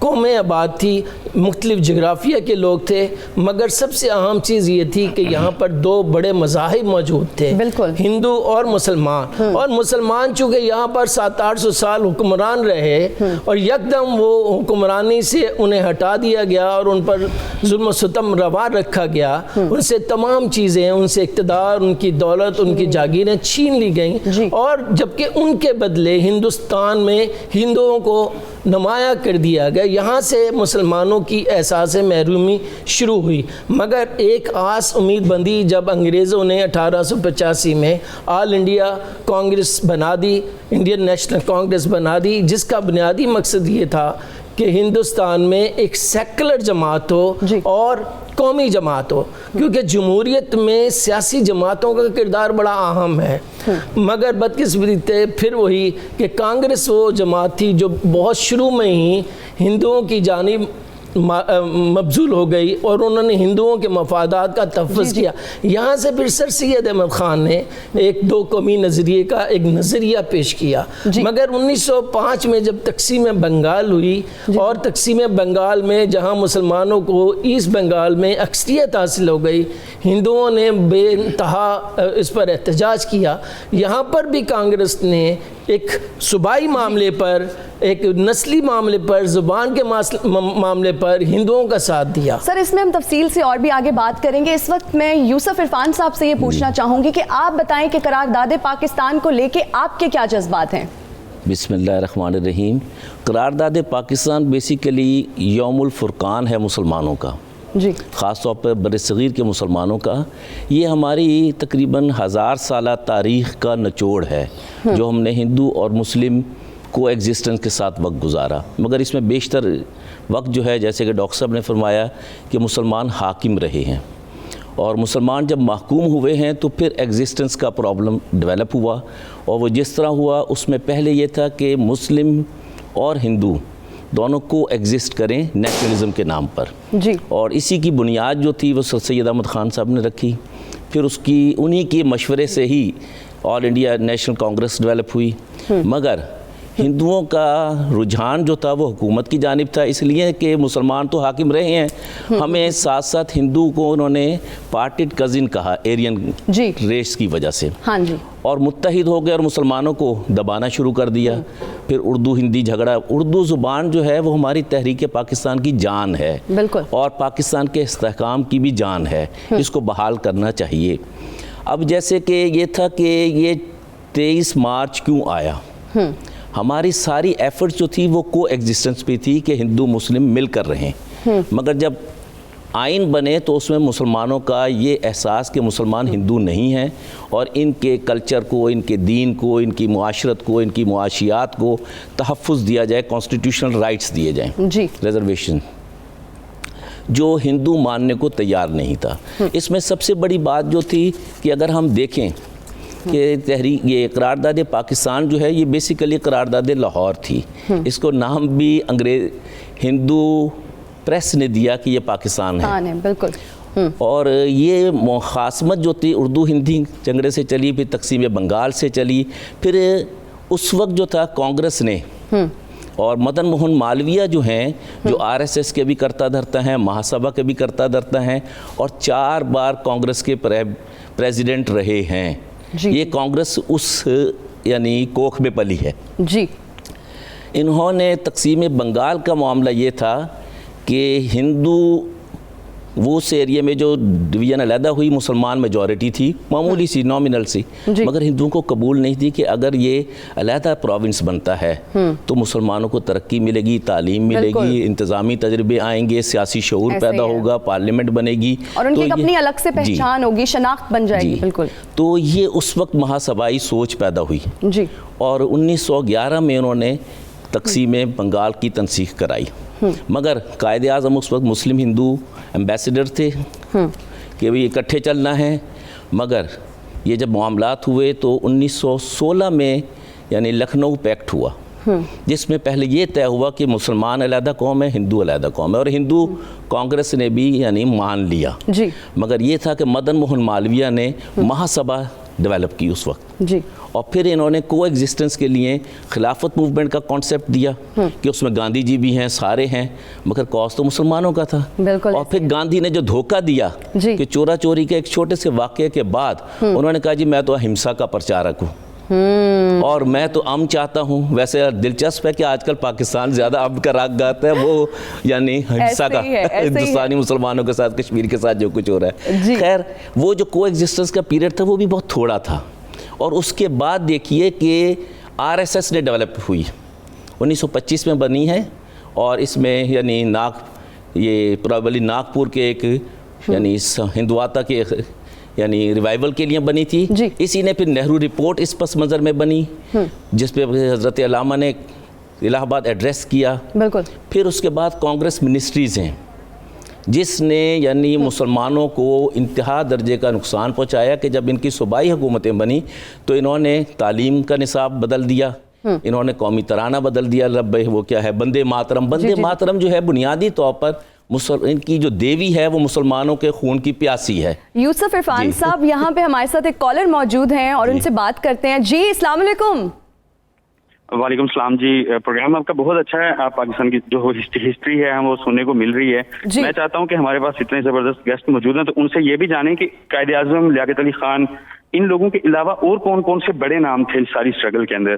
قومیں آباد تھی، مختلف جغرافیہ کے لوگ تھے، مگر سب سے اہم چیز یہ تھی کہ یہاں پر دو بڑے مذاہب موجود تھے، بالکل، ہندو اور مسلمان۔ اور مسلمان چونکہ یہاں پر 700-800 سال حکمران رہے اور یکدم وہ حکمرانی سے انہیں ہٹا دیا گیا اور ان پر ظلم و ستم روا رکھا گیا، ان سے تمام چیزیں، ان سے اقتدار، ان کی دولت، ان کی جاگیریں چھین لی گئیں، اور جبکہ ان کے بدلے ہندوستان میں ہندوؤں کو نمایاں کر دیا گیا۔ یہاں سے مسلمانوں کی احساس محرومی شروع ہوئی، مگر ایک آس امید بندی جب انگریزوں نے 1885 میں آل انڈیا کانگریس بنا دی، انڈین نیشنل کانگریس بنا دی، جس کا بنیادی مقصد یہ تھا کہ ہندوستان میں ایک سیکولر جماعت ہو اور قومی جماعت ہو، کیونکہ جمہوریت میں سیاسی جماعتوں کا کردار بڑا اہم ہے، مگر بدقسمتی پھر وہی کہ کانگریس وہ جماعت تھی جو بہت شروع میں ہی ہندوؤں کی جانب مبذول ہو گئی اور انہوں نے ہندوؤں کے مفادات کا تحفظ کیا۔ یہاں سے پھر سر سید احمد خان نے ایک دو قومی نظریے کا ایک نظریہ پیش کیا، مگر 1905 میں جب تقسیم بنگال ہوئی اور تقسیم بنگال میں جہاں مسلمانوں کو ایسٹ بنگال میں اکثریت حاصل ہو گئی، ہندوؤں نے بے انتہا اس پر احتجاج کیا۔ یہاں پر بھی کانگریس نے ایک صوبائی معاملے پر، ایک نسلی معاملے پر، زبان کے معاملے پر ہندوؤں کا ساتھ دیا۔ سر اس میں ہم تفصیل سے اور بھی آگے بات کریں گے۔ اس وقت میں یوسف عرفان صاحب سے یہ پوچھنا چاہوں گی کہ آپ بتائیں کہ قرارداد پاکستان کو لے کے آپ کے کیا جذبات ہیں؟ بسم اللہ الرحمن الرحیم۔ قرارداد پاکستان بیسیکلی یوم الفرقان ہے مسلمانوں کا، خاص طور پر برصغیر کے مسلمانوں کا۔ یہ ہماری تقریباً 1000 سالہ تاریخ کا نچوڑ ہے جو ہم نے ہندو اور مسلم کو ایگزسٹنس کے ساتھ وقت گزارا، مگر اس میں بیشتر وقت جو ہے جیسے کہ ڈاکٹر صاحب نے فرمایا کہ مسلمان حاکم رہے ہیں، اور مسلمان جب محکوم ہوئے ہیں تو پھر ایگزسٹنس کا پرابلم ڈیولپ ہوا، اور وہ جس طرح ہوا اس میں پہلے یہ تھا کہ مسلم اور ہندو دونوں کو ایگزسٹ کریں نیشنلزم کے نام پر، اور اسی کی بنیاد جو تھی وہ سر سید احمد خان صاحب نے رکھی۔ پھر اس کی انہی کے مشورے سے ہی آل انڈیا نیشنل کانگریس ڈیولپ ہوئی، مگر ہندوؤں کا رجحان جو تھا وہ حکومت کی جانب تھا، اس لیے کہ مسلمان تو حاکم رہے ہیں، ہمیں ساتھ ساتھ ہندو کو انہوں نے پارٹڈ کزن کہا ایرین ریس کی وجہ سے، اور متحد ہو گئے اور مسلمانوں کو دبانا شروع کر دیا۔ پھر اردو ہندی جھگڑا، اردو زبان جو ہے وہ ہماری تحریک پاکستان کی جان ہے، اور پاکستان کے استحکام کی بھی جان ہے، اس کو بحال کرنا چاہیے۔ اب جیسے کہ یہ تھا کہ یہ 23 مارچ کیوں آیا، ہماری ساری ایفرٹس جو تھی وہ کو ایگزسٹنس پہ تھی کہ ہندو مسلم مل کر رہیں، مگر جب آئین بنے تو اس میں مسلمانوں کا یہ احساس کہ مسلمان ہندو نہیں ہیں اور ان کے کلچر کو، ان کے دین کو، ان کی معاشرت کو، ان کی معاشیات کو تحفظ دیا جائے، کانسٹیٹیوشنل رائٹس دیے جائیں، ریزرویشن، جو ہندو ماننے کو تیار نہیں تھا۔ اس میں سب سے بڑی بات جو تھی کہ اگر ہم دیکھیں کہ تحریک یہ قرارداد پاکستان جو ہے یہ بیسیکلی قرارداد لاہور تھی، اس کو نام بھی انگریز ہندو پریس نے دیا کہ یہ پاکستان ہے، بالکل، اور یہ مخاصمت جو تھی اردو ہندی جھگڑے سے چلی، پھر تقسیم بنگال سے چلی، پھر اس وقت جو تھا کانگریس نے اور مدن موہن مالویہ جو ہیں جو RSS کے بھی کرتا دھرتا ہیں، مہا سبھا کے بھی کرتا دھرتا ہیں، اور 4 بار کانگریس کے پریزیڈنٹ رہے ہیں۔ یہ کانگریس اس یعنی کوکھ میں پلی ہے۔ انہوں نے تقسیم بنگال کا معاملہ یہ تھا کہ ہندو وہ اس ایریے میں جو ڈویژن علیحدہ ہوئی مسلمان میجورٹی تھی، معمولی سی نامنل سی، مگر ہندوؤں کو قبول نہیں تھی کہ اگر یہ علیحدہ پروونس بنتا ہے تو مسلمانوں کو ترقی ملے گی، تعلیم ملے گی، انتظامی تجربے آئیں گے، سیاسی شعور پیدا ہوگا، پارلیمنٹ بنے گی، اور ان کی اپنی الگ سے پہچان ہوگی، شناخت بن جائے گی۔ بالکل، تو یہ اس وقت مہاسبھائی سوچ پیدا ہوئی، اور 1911 میں انہوں نے تقسیم بنگال کی تنسیخ کرائی، مگر قائد اعظم اس وقت مسلم ہندو ایمبیسیڈر تھے کہ بھی اکٹھے چلنا ہے، مگر یہ جب معاملات ہوئے تو 1916 میں یعنی لکھنؤ پیکٹ ہوا، جس میں پہلے یہ طے ہوا کہ مسلمان علیحدہ قوم ہے، ہندو علیحدہ قوم ہے، اور ہندو کانگریس نے بھی یعنی مان لیا، مگر یہ تھا کہ مدن موہن مالویہ نے مہا سبھا ڈیولپ کی اس وقت جی. اور پھر انہوں نے کو ایگزسٹنس کے لیے خلافت موومنٹ کا کانسیپٹ دیا کہ اس میں گاندھی جی بھی ہیں، سارے ہیں، مگر کاز تو مسلمانوں کا تھا. بالکل. اور پھر گاندھی نے جو دھوکہ دیا کہ چورا چوری کے ایک چھوٹے سے واقعے کے بعد انہوں نے کہا جی میں تو اہمسا کا پرچارک ہوں اور میں تو امن چاہتا ہوں. ویسے دلچسپ ہے کہ آج کل پاکستان زیادہ امن کا راگ گاتا ہے، وہ یعنی اہمسا کا ہندوستانی مسلمانوں کے ساتھ کشمیر کے ساتھ جو کچھ ہو رہا ہے. خیر وہ جو کو ایگزسٹنس کا پیریڈ تھا وہ بھی بہت تھوڑا تھا. اور اس کے بعد دیکھیے کہ آر ایس ایس نے ڈیولپ ہوئی 1925 میں بنی ہے، اور اس میں یعنی یہ پرابلی ناگپور کے ایک یعنی ہندواتا کے یعنی ریوائیول کے لیے بنی تھی. اسی نے پھر نہرو رپورٹ اس پس منظر میں بنی جس پہ حضرت علامہ نے الہ آباد ایڈریس کیا. بالکل. پھر اس کے بعد کانگریس منسٹریز ہیں جس نے یعنی مسلمانوں کو انتہا درجے کا نقصان پہنچایا کہ جب ان کی صوبائی حکومتیں بنی تو انہوں نے تعلیم کا نصاب بدل دیا، انہوں نے قومی ترانہ بدل دیا، وہ کیا ہے بندے ماترم. بندے ماترم جو ہے بنیادی طور پر ان کی جو دیوی ہے وہ مسلمانوں کے خون کی پیاسی ہے. یوسف عرفان صاحب یہاں پہ ہمارے ساتھ ایک کالر موجود ہیں اور ان سے بات کرتے ہیں. جی السلام علیکم. وعلیکم السلام جی. پروگرام آپ کا بہت اچھا ہے. آپ پاکستان کی جو ہسٹری ہے وہ سننے کو مل رہی ہے. میں چاہتا ہوں کہ ہمارے پاس اتنے زبردست گیسٹ موجود ہیں تو ان سے یہ بھی جانیں کہ قائد اعظم لیاقت علی خان ان لوگوں کے علاوہ اور کون کون سے بڑے نام تھے اس ساری اسٹرگل کے اندر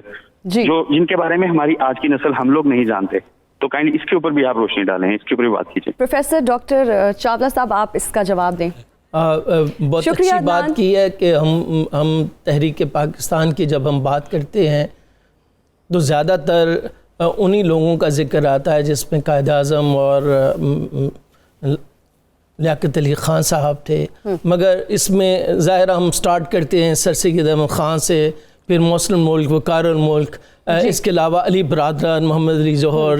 جو جن کے بارے میں ہماری آج کی نسل ہم لوگ نہیں جانتے. تو کائنڈلی اس کے اوپر بھی آپ روشنی ڈالیں، اس کے اوپر بھی بات کیجیے. پروفیسر ڈاکٹر چاولہ صاحب آپ اس کا جواب دیں. بہت اچھی بات کی ہے کہ ہم تحریک پاکستان کی جب ہم بات کرتے ہیں تو زیادہ تر انہی لوگوں کا ذکر آتا ہے جس میں قائد اعظم اور لیاقت علی خان صاحب تھے. مگر اس میں ظاہر ہم سٹارٹ کرتے ہیں سر سید احمد خان سے، پھر محسن الملک، وقار الملک، اس کے علاوہ علی برادران، محمد علی ظہور،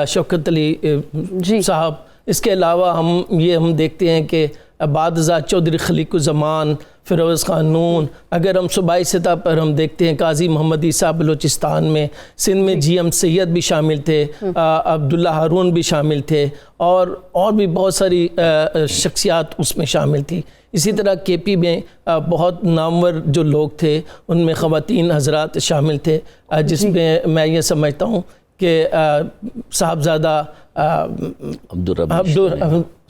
شوکت علی صاحب. اس کے علاوہ ہم دیکھتے ہیں کہ بعد ازاں چودھری خلیق الزمان، فیروز خان نون. اگر ہم صوبائی سطح پر ہم دیکھتے ہیں قاضی محمد عیسیٰ بلوچستان میں، سندھ میں جی ایم سید بھی شامل تھے، عبداللہ ہارون بھی شامل تھے، اور بھی بہت ساری شخصیات اس میں شامل تھی. اسی طرح کے پی میں بہت نامور جو لوگ تھے ان میں خواتین حضرات شامل تھے، جس میں یہ سمجھتا ہوں کہ صاحبزادہ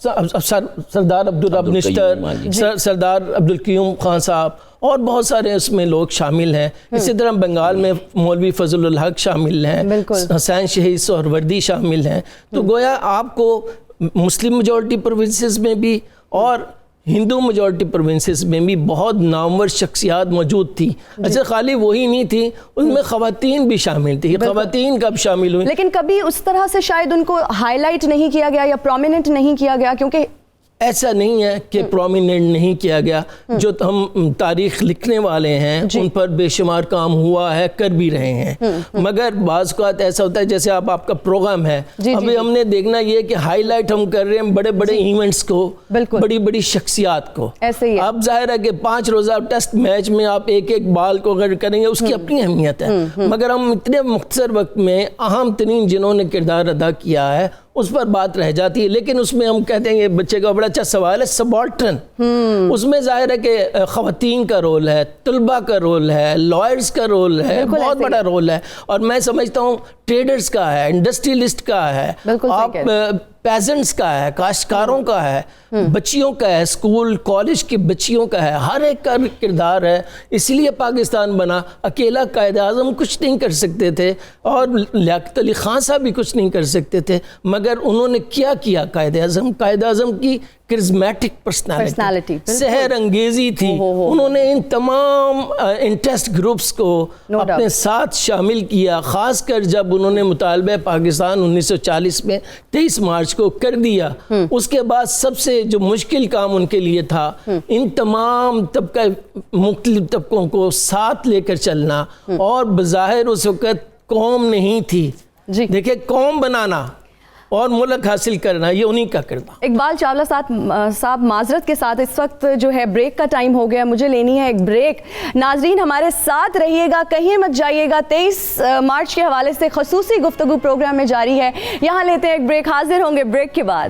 سردار عبدالرب نشتر، سردار عبدالقیوم خان صاحب اور بہت سارے اس میں لوگ شامل ہیں. اسی طرح بنگال میں مولوی فضل الحق شامل ہیں، حسین شہید سہروردی شامل ہیں. تو گویا آپ کو مسلم میجورٹی پروونسز میں بھی اور ہندو میجورٹی پروونسز میں بھی بہت نامور شخصیات موجود تھی. اچھا خالی وہی نہیں تھی، ان میں خواتین بھی شامل تھی. خواتین کب شامل ہوئی لیکن کبھی اس طرح سے شاید ان کو ہائی لائٹ نہیں کیا گیا یا پرومیننٹ نہیں کیا گیا، کیونکہ ایسا نہیں ہے کہ پرومیننٹ نہیں کیا گیا. جو ہم تاریخ لکھنے والے ہیں ان پر بے شمار کام ہوا ہے، کر بھی رہے ہیں. مگر بعض اوقات ایسا ہوتا ہے جیسے آپ کا پروگرام ہے، ابھی ہم نے دیکھنا یہ کہ ہائی لائٹ ہم کر رہے ہیں بڑے بڑے ایونٹس کو، بڑی بڑی شخصیات کو. اب ظاہر ہے کہ 5 روزہ ٹیسٹ میچ میں آپ ایک بال کو اگر کریں گے اس کی اپنی اہمیت ہے، مگر ہم اتنے مختصر وقت میں اہم ترین جنہوں نے کردار ادا کیا ہے اس پر بات رہ جاتی ہے. لیکن اس میں ہم کہتے ہیں کہ بچے کا بڑا اچھا سوال ہے سبالٹرن. اس میں ظاہر ہے کہ خواتین کا رول ہے، طلباء کا رول ہے، لائرز کا رول ہے، بہت بڑا رول ہے. اور میں سمجھتا ہوں ٹریڈرز کا ہے، انڈسٹریلسٹ کا ہے، آپ پیزنٹس کا ہے، کاشتکاروں کا ہے، بچیوں کا ہے، اسکول کالج کی بچیوں کا ہے. ہر ایک کا کردار ہے. اس لیے پاکستان بنا. اکیلا قائد اعظم کچھ نہیں کر سکتے تھے اور لیاقت علی خان صاحب بھی کچھ نہیں کر سکتے تھے، مگر انہوں نے کیا قائد اعظم کی کرزمیٹک پرسنالٹی، سحر انگیزی تھی. انہوں نے ان تمام انٹرسٹ گروپس کو اپنے ساتھ شامل کیا، خاص کر جب انہوں نے مطالبہ پاکستان 1940 میں 23 مارچ کو کر دیا. اس کے بعد سب سے جو مشکل کام ان کے لیے تھا ان تمام مختلف طبقوں کو ساتھ لے کر چلنا. اور بظاہر اس وقت قوم نہیں تھی. دیکھیں قوم بنانا اور ملک حاصل کرنا یہ انہی کا کرنا. اقبال چاولہ صاحب معذرت کے ساتھ اس وقت جو ہے بریک کا ٹائم ہو گیا، مجھے لینی ہے ایک بریک. ناظرین ہمارے ساتھ رہیے گا، کہیں مت جائیے گا. 23 مارچ کے حوالے سے خصوصی گفتگو پروگرام میں جاری ہے. یہاں لیتے ہیں ایک بریک، حاضر ہوں گے بریک کے بعد.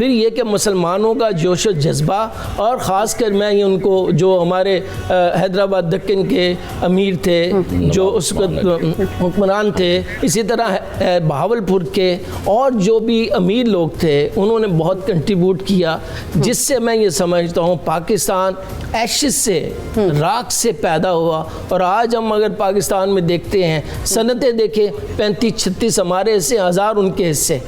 پھر یہ کہ مسلمانوں کا جوش و جذبہ، اور خاص کر میں ان کو جو ہمارے حیدرآباد دکن کے امیر تھے جو اس وقت حکمران تھے، اسی طرح بہاولپور کے اور جو بھی امیر لوگ تھے، انہوں نے بہت کنٹریبیوٹ کیا، جس سے میں یہ سمجھتا ہوں پاکستان ایشز سے، راکھ سے پیدا ہوا۔ اور آج ہم اگر پاکستان میں دیکھتے ہیں صنعتیں دیکھیں 35-36 ہمارے حصے، 1000 ان کے حصے،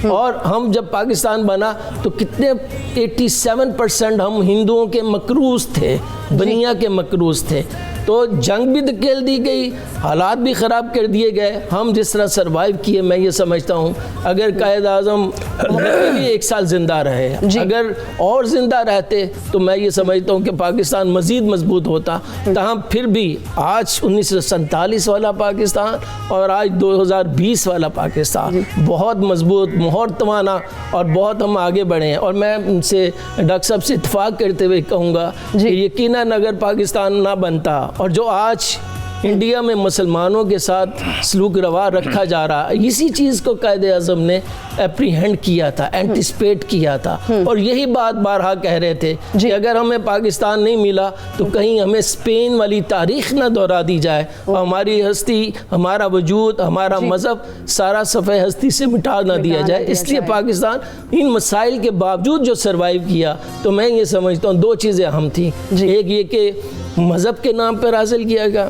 اور ہم جب پاکستان بنا تو کتنے 87% ہم ہندوؤں کے مقروض تھے، بنیا کے مقروض تھے۔ تو جنگ بھی دھکیل دی گئی، حالات بھی خراب کر دیے گئے، ہم جس طرح سروائیو کیے، میں یہ سمجھتا ہوں اگر قائد اعظم بھی 1 سال زندہ رہے، اگر اور زندہ رہتے تو میں یہ سمجھتا ہوں کہ پاکستان مزید مضبوط ہوتا۔ تاہم پھر بھی آج 1947 والا پاکستان اور آج 2020 والا پاکستان بہت مضبوط، بہت توانا، اور بہت ہم آگے بڑھے ہیں۔ اور میں ان سے ڈاکٹر صاحب سے اتفاق کرتے ہوئے کہوں گا کہ یقیناً اگر پاکستان نہ بنتا، اور جو آج انڈیا میں مسلمانوں کے ساتھ سلوک روا رکھا جا رہا، اسی چیز کو قائد اعظم نے اپریہینڈ کیا تھا، اینٹیسپیٹ کیا تھا، اور یہی بات بارہا کہہ رہے تھے کہ اگر ہمیں پاکستان نہیں ملا تو کہیں ہمیں اسپین والی تاریخ نہ دہرا دی جائے، اور ہماری ہستی، ہمارا وجود، ہمارا مذہب سارا صفحہ ہستی سے مٹا نہ دیا جائے۔ اس لیے پاکستان ان مسائل کے باوجود جو سروائیو کیا، تو میں یہ سمجھتا ہوں 2 چیزیں اہم تھیں، ایک یہ کہ مذہب کے نام پر حاصل کیا گیا،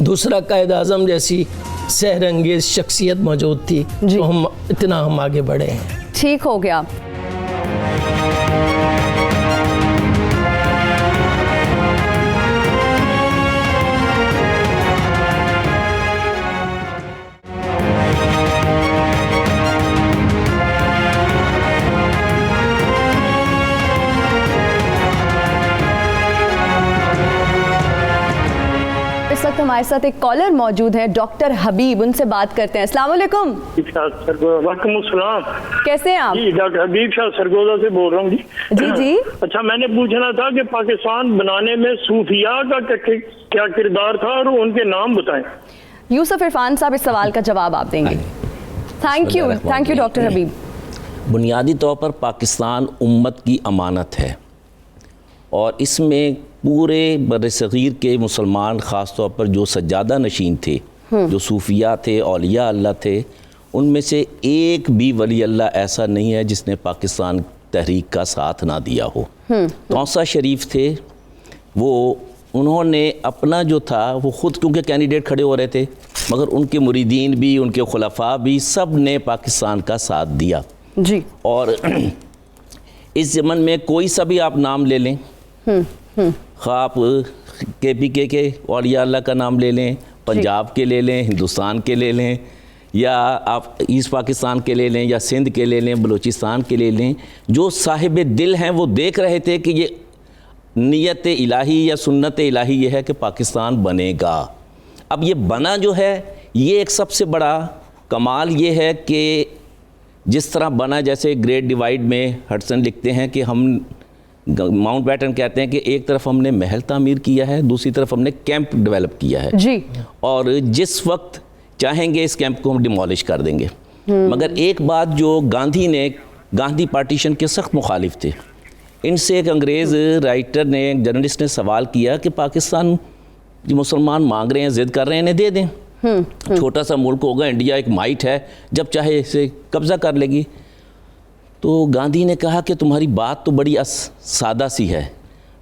دوسرا قائد اعظم جیسی سحر انگیز شخصیت موجود تھی، تو ہم اتنا ہم آگے بڑھے ہیں۔ ٹھیک ہو گیا۔ اس وقت ہمارے ساتھ ایک کالر موجود ہے، ڈاکٹر حبیب، ان سے بات کرتے ہیں۔ السلام علیکم۔ وعلیکم السلام۔ کیسے ہیں آپ؟ جی ڈاکٹر حبیب شاہ سرگودا سے بول رہا ہوں جی۔ جی اچھا، میں نے پوچھنا تھا کہ پاکستان بنانے میں صوفیاء کا کیا کردار تھا اور ان کے نام بتائیں۔ یوسف عرفان صاحب اس سوال کا جواب آپ دیں گے۔ تھینک یو ڈاکٹر حبیب۔ بنیادی طور پر پاکستان امت کی امانت ہے، اور اس میں پورے بر صغیر کے مسلمان، خاص طور پر جو سجادہ نشین تھے، جو صوفیاء تھے، اولیاء اللہ تھے، ان میں سے ایک بھی ولی اللہ ایسا نہیں ہے جس نے پاکستان تحریک کا ساتھ نہ دیا ہو۔ توسہ شریف تھے، وہ انہوں نے اپنا جو تھا وہ خود، کیونکہ کینڈیڈیٹ کھڑے ہو رہے تھے، مگر ان کے مریدین بھی، ان کے خلفاء بھی، سب نے پاکستان کا ساتھ دیا۔ جی۔ اور اس ضمن میں کوئی سا بھی آپ نام لے لیں، خواہ آپ کے اولیاء اللہ کا نام لے لیں، پنجاب کے لے لیں، ہندوستان کے لے لیں، یا آپ ایسٹ پاکستان کے لے لیں، یا سندھ کے لے لیں، بلوچستان کے لے لیں، جو صاحب دل ہیں وہ دیکھ رہے تھے کہ یہ نیت الہی یا سنت الہی یہ ہے کہ پاکستان بنے گا۔ اب یہ بنا جو ہے، یہ ایک سب سے بڑا کمال یہ ہے کہ جس طرح بنا، جیسے گریٹ ڈیوائیڈ میں ہڈسن لکھتے ہیں کہ ہم ماؤنٹ بیٹن کہتے ہیں کہ ایک طرف ہم نے محل تعمیر کیا ہے، دوسری طرف ہم نے کیمپ ڈیولپ کیا ہے، جی، اور جس وقت چاہیں گے اس کیمپ کو ہم ڈیمولش کر دیں گے۔ مگر ایک بات جو گاندھی پارٹیشن کے سخت مخالف تھے، ان سے ایک انگریز رائٹر نے، ایک جرنلسٹ نے سوال کیا کہ پاکستان جو مسلمان مانگ رہے ہیں، ضد کر رہے ہیں، انہیں دے دیں، چھوٹا سا ملک ہوگا، انڈیا ایک مائٹ ہے، جب چاہے اسے قبضہ کر لے گی۔ تو گاندھی نے کہا کہ تمہاری بات تو بڑی سادہ سی ہے،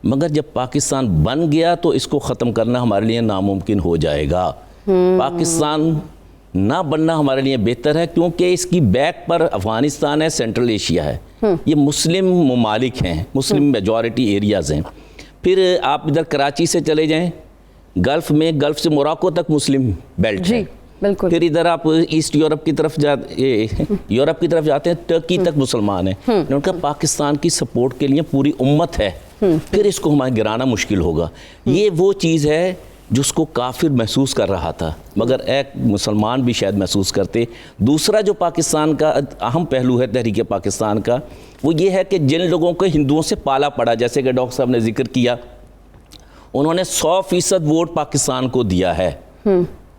مگر جب پاکستان بن گیا تو اس کو ختم کرنا ہمارے لیے ناممکن ہو جائے گا۔ پاکستان نہ بننا ہمارے لیے بہتر ہے، کیونکہ اس کی بیک پر افغانستان ہے، سینٹرل ایشیا ہے، یہ مسلم ممالک ہیں، مسلم میجورٹی ایریاز ہیں۔ پھر آپ ادھر کراچی سے چلے جائیں، گلف میں، گلف سے موراکو تک مسلم بیلٹ ہے، بالکل۔ پھر ادھر آپ ایسٹ یورپ کی طرف یورپ کی طرف جاتے ہیں، ٹرکی تک مسلمان ہیں۔ انہوں نے کہا پاکستان کی سپورٹ کے لیے پوری امت ہے، پھر اس کو ہمیں گرانا مشکل ہوگا۔ یہ وہ چیز ہے جس کو کافر محسوس کر رہا تھا، مگر ایک مسلمان بھی شاید محسوس کرتے۔ دوسرا جو پاکستان کا اہم پہلو ہے تحریک پاکستان کا، وہ یہ ہے کہ جن لوگوں کو ہندوؤں سے پالا پڑا، جیسے کہ ڈاکٹر صاحب نے ذکر کیا، انہوں نے 100% ووٹ پاکستان کو دیا ہے،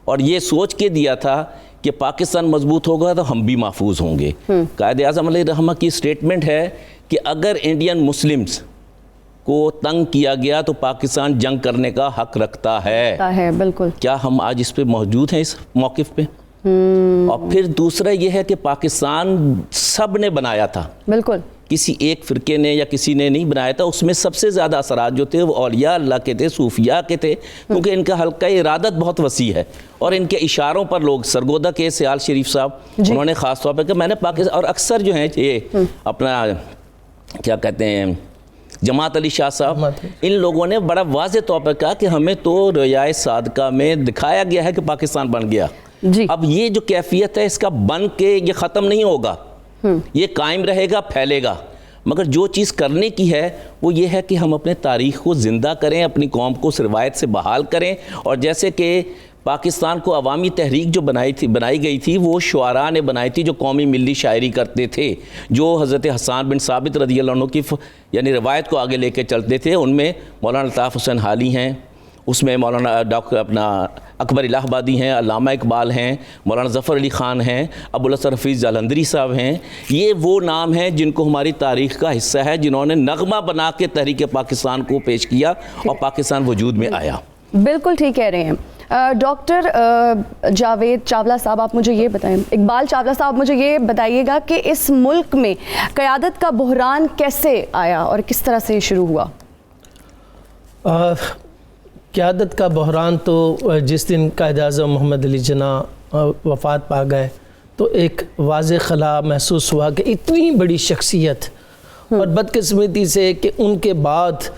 اور یہ سوچ کے دیا تھا کہ پاکستان مضبوط ہوگا تو ہم بھی محفوظ ہوں گے. قائد اعظم علیہ الرحمہ کی سٹیٹمنٹ ہے کہ اگر انڈین مسلمز کو تنگ کیا گیا تو پاکستان جنگ کرنے کا حق رکھتا ہے. بالکل. کیا ہم آج اس پہ موجود ہیں اس موقف پہ؟ اور پھر دوسرا یہ ہے کہ پاکستان سب نے بنایا تھا. بالکل. کسی ایک فرقے نے یا کسی نے نہیں بنایا تھا. اس میں سب سے زیادہ اثرات جو تھے وہ اولیاء اللہ کے تھے, صوفیاء کے تھے, کیونکہ ان کا حلقہ ارادت بہت وسیع ہے اور ان کے اشاروں پر لوگ, سرگودا کے سیال شریف صاحب انہوں نے خاص طور پہ کہ میں نے پاکستان, اور اکثر جو ہیں یہ اپنا کیا کہتے ہیں جماعت علی شاہ صاحب, ان لوگوں نے بڑا واضح طور پر کہا کہ ہمیں تو رؤیائے صادقہ میں دکھایا گیا ہے کہ پاکستان بن گیا. اب یہ جو کیفیت ہے اس کا بن کے یہ ختم نہیں ہوگا, یہ قائم رہے گا, پھیلے گا. مگر جو چیز کرنے کی ہے وہ یہ ہے کہ ہم اپنے تاریخ کو زندہ کریں, اپنی قوم کو اس روایت سے بحال کریں. اور جیسے کہ پاکستان کو عوامی تحریک جو بنائی گئی تھی وہ شعراء نے بنائی تھی جو قومی ملی شاعری کرتے تھے, جو حضرت حسان بن ثابت رضی اللہ عنہ کی یعنی روایت کو آگے لے کے چلتے تھے. ان میں مولانا الطاف حسین حالی ہیں, اس میں مولانا ڈاکٹر اپنا اکبر الہ آبادی ہیں, علامہ اقبال ہیں, مولانا ظفر علی خان ہیں, ابو الحسن حفیظ جالندھری صاحب ہیں. یہ وہ نام ہیں جن کو ہماری تاریخ کا حصہ ہے, جنہوں نے نغمہ بنا کے تحریک پاکستان کو پیش کیا اور پاکستان وجود میں آیا. بالکل ٹھیک کہہ رہے ہیں. ڈاکٹر جاوید چاولہ صاحب, آپ مجھے یہ بتائیں, اقبال چاولہ صاحب مجھے یہ بتائیے گا کہ اس ملک میں قیادت کا بحران کیسے آیا اور کس طرح سے شروع ہوا؟ قیادت کا بحران تو جس دن قائد اعظم محمد علی جناح وفات پا گئے تو ایک واضح خلا محسوس ہوا کہ اتنی بڑی شخصیت اور بدقسمتی سے کہ ان کے بعد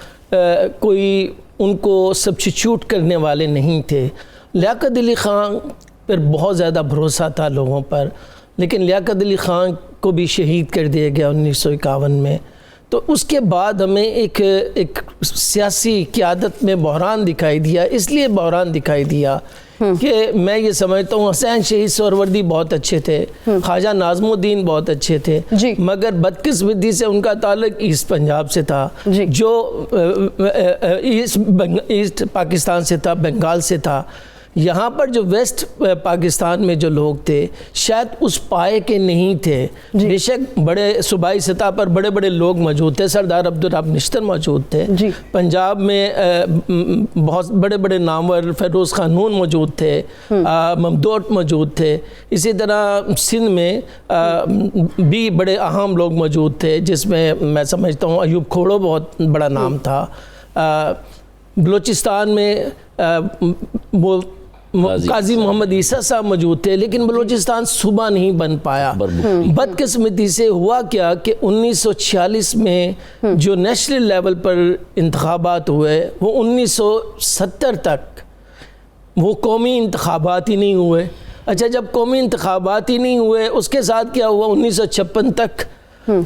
کوئی ان کو سبسٹیچیوٹ کرنے والے نہیں تھے. لیاقت علی خان پر بہت زیادہ بھروسہ تھا لوگوں پر, لیکن لیاقت علی خان کو بھی شہید کر دیا گیا 1951 میں. تو اس کے بعد ہمیں ایک سیاسی قیادت میں بحران دکھائی دیا. اس لیے بحران دکھائی دیا کہ میں یہ سمجھتا ہوں حسین شہید سہروردی بہت اچھے تھے, خواجہ ناظم الدین بہت اچھے تھے, مگر بدقسمتی سے ان کا تعلق ایسٹ پنجاب سے تھا, جو ایسٹ پاکستان سے تھا, بنگال سے تھا. یہاں پر جو ویسٹ پاکستان میں جو لوگ تھے شاید اس پائے کے نہیں تھے. بے شک بڑے صوبائی سطح پر بڑے بڑے لوگ موجود تھے, سردار عبدالرب نشتر موجود تھے, پنجاب میں بہت بڑے بڑے نامور فیروز خان نون موجود تھے, ممدوٹ موجود تھے. اسی طرح سندھ میں بھی بڑے اہم لوگ موجود تھے, جس میں میں سمجھتا ہوں ایوب کھوڑو بہت بڑا نام تھا. بلوچستان میں وہ قاضی محمد عیسیٰ صاحب موجود تھے, لیکن بلوچستان صوبہ نہیں بن پایا. بدقسمتی سے ہوا کیا کہ 1946 میں جو نیشنل لیول پر انتخابات ہوئے وہ 1970 تک وہ قومی انتخابات ہی نہیں ہوئے. اچھا, جب قومی انتخابات ہی نہیں ہوئے اس کے ساتھ کیا ہوا, 1956 تک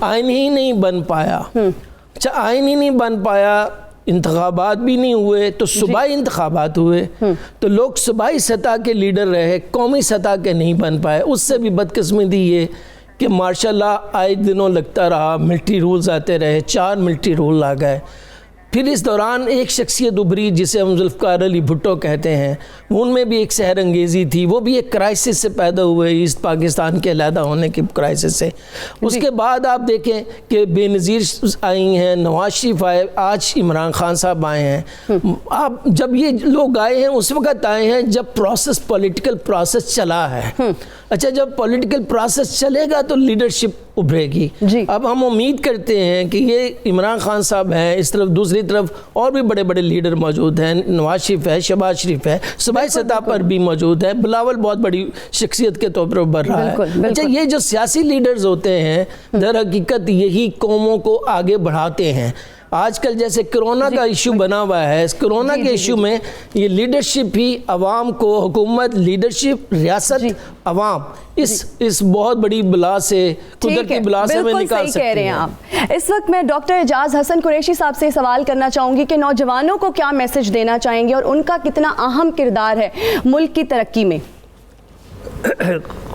آئین ہی نہیں بن پایا. اچھا, آئین ہی نہیں بن پایا, انتخابات بھی نہیں ہوئے, تو صوبائی انتخابات ہوئے تو لوگ صوبائی سطح کے لیڈر رہے, قومی سطح کے نہیں بن پائے. اس سے بھی بدقسمتی یہ کہ مارشاء اللہ آئے دنوں لگتا رہا, ملٹری رولز آتے رہے, 4 ملٹری رول آ گئے. پھر اس دوران ایک شخصیت ابھری جسے ہم ذوالفقار علی بھٹو کہتے ہیں, ان میں بھی ایک سحر انگیزی تھی, وہ بھی ایک کرائسس سے پیدا ہوئے, ایسٹ پاکستان کے علیحدہ ہونے کی کرائسس سے. اس کے بعد آپ دیکھیں کہ بے نظیر آئی ہیں, نواز شریف آئے, آج عمران خان صاحب آئے ہیں. آپ جب یہ لوگ آئے ہیں اس وقت آئے ہیں جب پولیٹیکل پروسیس چلا ہے. اچھا, جب پولیٹیکل پروسیس چلے گا تو لیڈرشپ ابھرے گی. اب ہم امید کرتے ہیں کہ یہ عمران خان صاحب ہیں, اس طرف دوسری طرف اور بھی بڑے بڑے لیڈر موجود ہیں, نواز شریف ہے, شہباز شریف ہے, صوبائی سطح پر بھی موجود ہے, بلاول بہت بڑی شخصیت کے طور پر ابھر رہا ہے. اچھا, یہ جو سیاسی لیڈرز ہوتے ہیں در حقیقت یہی قوموں کو آگے بڑھاتے ہیں. آج کل جیسے کرونا کا ایشو بنا ہوا ہے, اس کرونا کے ایشو میں یہ لیڈرشپ ہی عوام کو, حکومت, لیڈرشپ, ریاست, عوام اس بہت بڑی بلا سے, قدرتی بلا سے میں نکال سکتی کہہ رہے ہیں آپ. اس وقت میں ڈاکٹر اعجاز حسن قریشی صاحب سے سوال کرنا چاہوں گی کہ نوجوانوں کو کیا میسج دینا چاہیں گے اور ان کا کتنا اہم کردار ہے ملک کی ترقی میں؟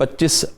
25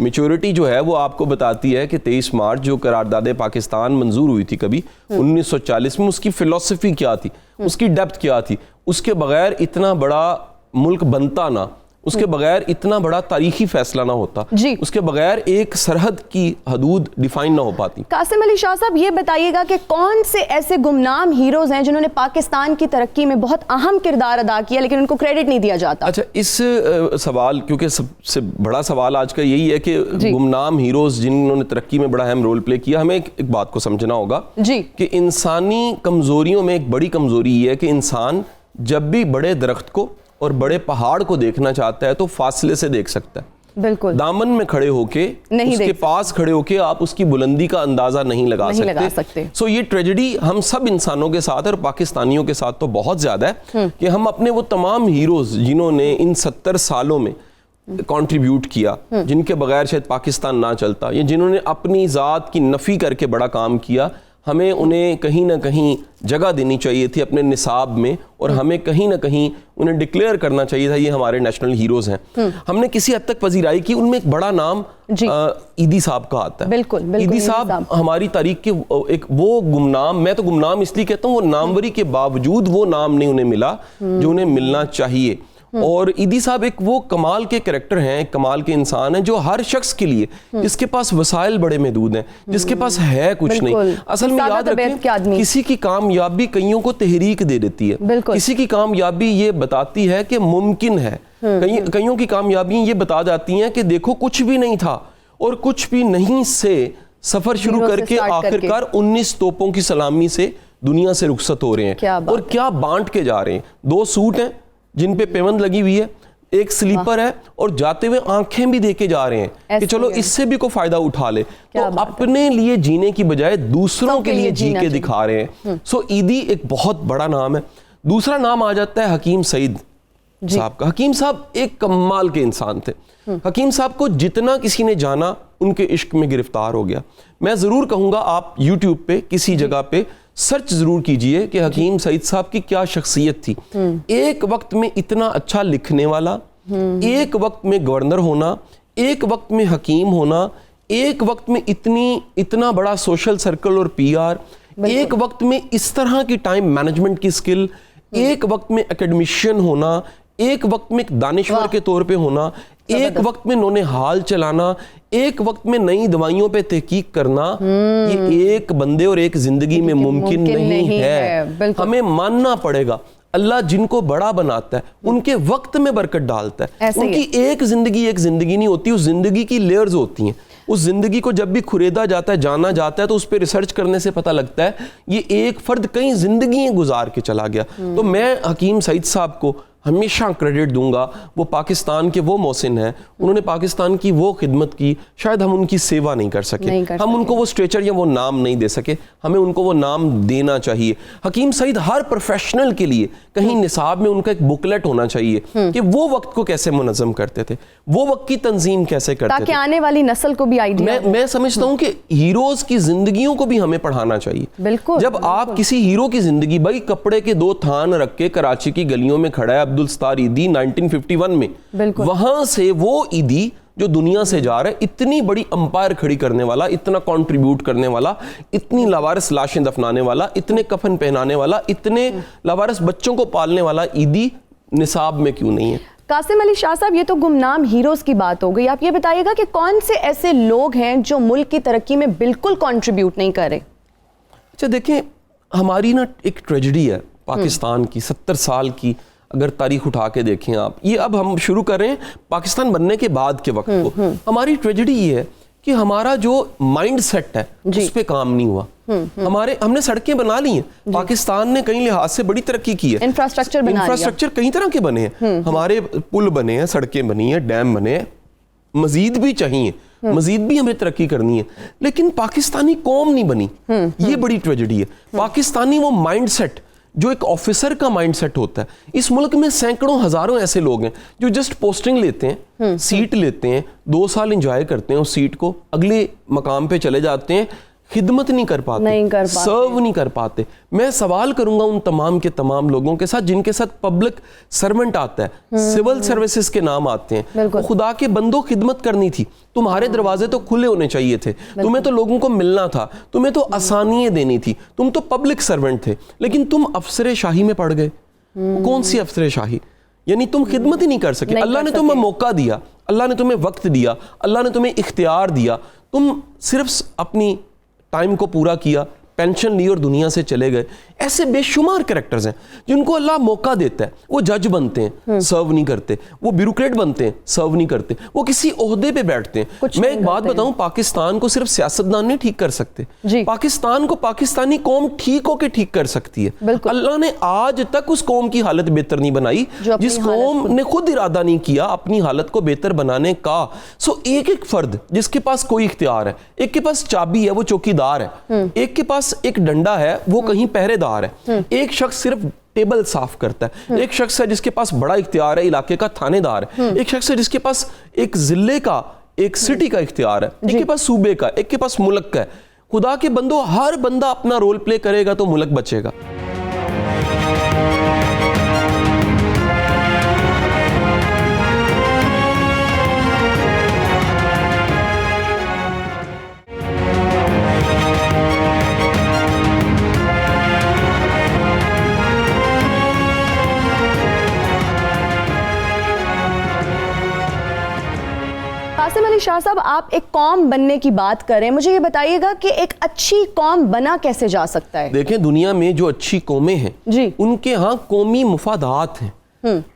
میچورٹی جو ہے وہ آپ کو بتاتی ہے کہ 23 مارچ جو قرارداد پاکستان منظور ہوئی تھی کبھی 1940 میں، اس کی فلسفی کیا تھی، اس کی ڈیپتھ کیا تھی، اس کے بغیر اتنا بڑا ملک بنتا نہ، اس کے بغیر اتنا بڑا تاریخی فیصلہ نہ ہوتا، اس کے بغیر ایک سرحد کی حدود ڈیفائن نہ ہو پاتی۔ قاسم علی شاہ صاحب، یہ بتائیے گا کہ کون سے ایسے گمنام ہیروز ہیں جنہوں نے پاکستان کی ترقی میں بہت اہم کردار ادا کیا لیکن ان کو کریڈٹ نہیں دیا جاتا؟ اچھا، اس سوال، کیونکہ سب سے بڑا سوال آج کا یہی ہے کہ گمنام ہیروز جنہوں نے ترقی میں بڑا اہم رول پلے کیا، ہمیں ایک بات کو سمجھنا ہوگا کہ انسانی کمزوریوں میں ایک بڑی کمزوری یہ ہے کہ انسان جب بھی بڑے درخت کو اور بڑے پہاڑ کو دیکھنا چاہتا ہے تو فاصلے سے دیکھ سکتا ہے، بالکل دامن میں کھڑے ہو کے، اس کے پاس کھڑے ہو کے آپ اس کی بلندی کا اندازہ نہیں لگا سکتے۔ سو یہ ٹریجڈی ہم سب انسانوں کے ساتھ اور پاکستانیوں کے ساتھ تو بہت زیادہ ہے کہ ہم اپنے وہ تمام ہیروز جنہوں نے ان 70 سالوں میں کنٹریبیوٹ کیا، جن کے بغیر شاید پاکستان نہ چلتا، یا جنہوں نے اپنی ذات کی نفی کر کے بڑا کام کیا، ہمیں انہیں کہیں نہ کہیں جگہ دینی چاہیے تھی اپنے نصاب میں، اور ہمیں کہیں نہ کہیں انہیں ڈکلیئر کرنا چاہیے تھا یہ ہمارے نیشنل ہیروز ہیں۔ ہم نے کسی حد تک پذیرائی کی، ان میں ایک بڑا نام عیدی صاحب کا آتا ہے۔ بالکل عیدی صاحب ہماری تاریخ کے ایک وہ گمنام، میں تو گمنام اس لیے کہتا ہوں، وہ ناموری کے باوجود وہ نام نہیں انہیں ملا جو انہیں ملنا چاہیے۔ اور عیدی صاحب ایک وہ کمال کے کریکٹر ہیں، ایک کمال کے انسان ہیں جو ہر شخص کے لیے، جس کے پاس وسائل بڑے محدود ہیں، جس کے پاس ہے کچھ نہیں، اصل میں یاد رکھیں کسی کی کامیابی کئیوں کو تحریک دے دیتی ہے، کسی کی کامیابی یہ بتاتی ہے کہ ممکن ہے، کئیوں کی کامیابی یہ بتا جاتی ہیں کہ دیکھو کچھ بھی نہیں تھا اور کچھ بھی نہیں سے سفر شروع کر کے آخرکار 19 توپوں کی سلامی سے دنیا سے رخصت ہو رہے ہیں، اور کیا بانٹ کے جا رہے ہیں۔ 2 سوٹ ہیں جن پہ پیوند لگی ہوئی ہے، ایک سلیپر ہے، اور جاتے ہوئے آنکھیں بھی دے کے جا رہے ہیں کہ چلو اس سے بھی کوئی فائدہ اٹھا لے، تو اپنے لیے جینے کی بجائے دوسروں کے لیے جی کے دکھا رہے ہیں۔ سو عیدی ایک بہت بڑا نام ہے۔ دوسرا نام آ جاتا ہے حکیم سعید صاحب کا۔ حکیم صاحب ایک کمال کے انسان تھے۔ حکیم صاحب کو جتنا کسی نے جانا ان کے عشق میں گرفتار ہو گیا۔ میں ضرور کہوں گا آپ یوٹیوب پہ کسی جگہ پہ سرچ ضرور کیجئے کہ حکیم سعید صاحب کی کیا شخصیت تھی۔ ایک وقت میں اتنا اچھا لکھنے والا، ایک وقت میں گورنر ہونا، ایک وقت میں حکیم ہونا، ایک وقت میں اتنا بڑا سوشل سرکل اور پی آر، ایک وقت میں اس طرح کی ٹائم مینجمنٹ کی سکل، ایک وقت میں اکیڈمیشین ہونا، ایک وقت میں دانشور کے طور پہ ہونا، ایک وقت میں انہوں نے حال چلانا، ایک وقت میں نئی دوائیوں پہ تحقیق کرنا، یہ ایک بندے اور ایک زندگی میں ممکن نہیں ہے۔ ہمیں ماننا پڑے گا اللہ جن کو بڑا بناتا ہے ان کے وقت میں برکت ڈالتا ہے۔ ان کی ایک زندگی نہیں ہوتی، اس زندگی کی لیئرز ہوتی ہیں۔ اس زندگی کو جب بھی کھریدا جاتا ہے، جانا جاتا ہے، تو اس پہ ریسرچ کرنے سے پتہ لگتا ہے یہ ایک فرد کئی زندگیاں گزار کے چلا گیا۔ تو میں حکیم سعید صاحب کو ہمیشہ کریڈٹ دوں گا، وہ پاکستان کے وہ محسن ہیں، انہوں نے پاکستان کی وہ خدمت کی، شاید ہم ان کی سیوا نہیں کر سکے، ہم ان کو وہ اسٹیچر یا وہ نام نہیں دے سکے، ہمیں ان کو وہ نام دینا چاہیے۔ حکیم سعید ہر پروفیشنل کے لیے کہیں نصاب میں ان کا ایک بکلیٹ ہونا چاہیے کہ وہ وقت کو کیسے منظم کرتے تھے، وہ وقت کی تنظیم کیسے کرتے تھے، تاکہ آنے والی نسل کو بھی آئیڈیا۔ میں سمجھتا ہوں کہ ہیروز کی زندگیوں کو بھی ہمیں پڑھانا چاہیے۔ بالکل، جب آپ کسی ہیرو کی زندگی، بھائی کپڑے کے 2 تھان رکھ کے کراچی کی گلیوں میں کھڑا ہے عبدالستار عیدی 1951 میں، وہاں سے وہ عیدی جو دنیا سے جا رہا ہے، اتنی بڑی امپائر کھڑی کرنے والا، اتنا کنٹریبیوٹ کرنے والا، اتنی لاوارث لاشیں دفنانے والا، اتنے کفن پہنانے والا، اتنے لاوارث بچوں کو پالنے والا عیدی نصاب میں کیوں نہیں ہے؟ قاسم علی شاہ صاحب، یہ تو گمنام ہیروز کی بات ہو گئی، آپ یہ بتائیے گا کہ کون سے ایسے لوگ ہیں جو ملک کی ترقی میں بالکل کنٹریبیوٹ نہیں کر رہے؟ اچھا دیکھیں، ہماری نا ایک ٹریجڈی ہے پاکستان کی، 70 سال کی اگر تاریخ اٹھا کے دیکھیں آپ، یہ اب ہم شروع کر رہے ہیں پاکستان بننے کے بعد کے وقت کو۔ ہماری ٹریجڈی یہ ہے کہ ہمارا جو مائنڈ سیٹ ہے اس پہ کام نہیں ہوا۔ ہم نے سڑکیں بنا لی ہیں، پاکستان نے کئی لحاظ سے بڑی ترقی کی ہے، انفراسٹرکچر کئی طرح کے بنے ہیں، ہمارے پل بنے ہیں، سڑکیں بنی ہیں، ڈیم بنے ہیں، مزید بھی چاہیے، مزید بھی ہمیں ترقی کرنی ہے، لیکن پاکستانی قوم نہیں بنی۔ یہ بڑی ٹریجڈی ہے۔ پاکستانی وہ مائنڈ سیٹ جو ایک آفیسر کا مائنڈ سیٹ ہوتا ہے، اس ملک میں سینکڑوں ہزاروں ایسے لوگ ہیں جو جسٹ پوسٹنگ لیتے ہیں، سیٹ لیتے ہیں، 2 سال انجوائے کرتے ہیں اس سیٹ کو، اگلے مقام پہ چلے جاتے ہیں، خدمت نہیں کر پاتے، سرو نہیں کر پاتے. میں سوال کروں گا ان تمام کے تمام لوگوں کے ساتھ جن کے ساتھ پبلک سرونٹ آتا ہے، سول سروسز کے نام آتے ہیں. خدا کے بندوں خدمت کرنی تھی، تمہارے دروازے تو کھلے ہونے چاہیے تھے، تمہیں تو لوگوں کو ملنا تھا، تمہیں تو آسانیاں دینی تھی، تم تو پبلک سرونٹ تھے، لیکن تم افسر شاہی میں پڑ گئے. کون سی افسر شاہی؟ یعنی تم خدمت ہی نہیں کر سکے. اللہ نے تمہیں موقع دیا، اللہ نے تمہیں وقت دیا، اللہ نے تمہیں اختیار دیا، تم صرف اپنی ٹائم کو پورا کیا، پینشن لی اور دنیا سے چلے گئے. ایسے بے شمار کریکٹرز ہیں جن کو اللہ موقع دیتا ہے، وہ جج بنتے ہیں، سرو نہیں کرتے، وہ بیوروکریٹ بنتے ہیں، سرو نہیں کرتے، وہ کسی عہدے پہ بیٹھتے ہیں. میں ایک بات بتاؤں، پاکستان کو صرف سیاستدان نہیں ٹھیک کر سکتے، پاکستان کو پاکستانی قوم ٹھیک ہو کے ٹھیک کر سکتی ہے. اللہ نے آج تک اس قوم کی حالت بہتر نہیں بنائی جس قوم نے خود ارادہ نہیں کیا اپنی حالت کو بہتر بنانے کا. سو ایک ایک فرد جس کے پاس کوئی اختیار ہے، ایک کے پاس چابی ہے وہ چوکیدار ہے، ایک کے پاس ایک ڈنڈا ہے وہ کہیں پہرے دار ہے، ایک شخص صرف ٹیبل صاف کرتا ہے، ایک شخص ہے جس کے پاس بڑا اختیار ہے، علاقے کا تھانے دار ہے، ایک شخص ہے جس کے پاس ایک ضلع کا، ایک سٹی کا اختیار ہے، ایک کے پاس صوبے کا، ایک کے پاس ملک کا ہے. خدا کے بندو، ہر بندہ اپنا رول پلے کرے گا تو ملک بچے گا. قاسم علی شاہ صاحب، آپ ایک قوم بننے کی بات کریں، مجھے یہ بتائیے گا کہ ایک اچھی قوم بنا کیسے جا سکتا ہے؟ دیکھیں، دنیا میں جو اچھی قومیں ہیں ان کے ہاں قومی مفادات ہیں،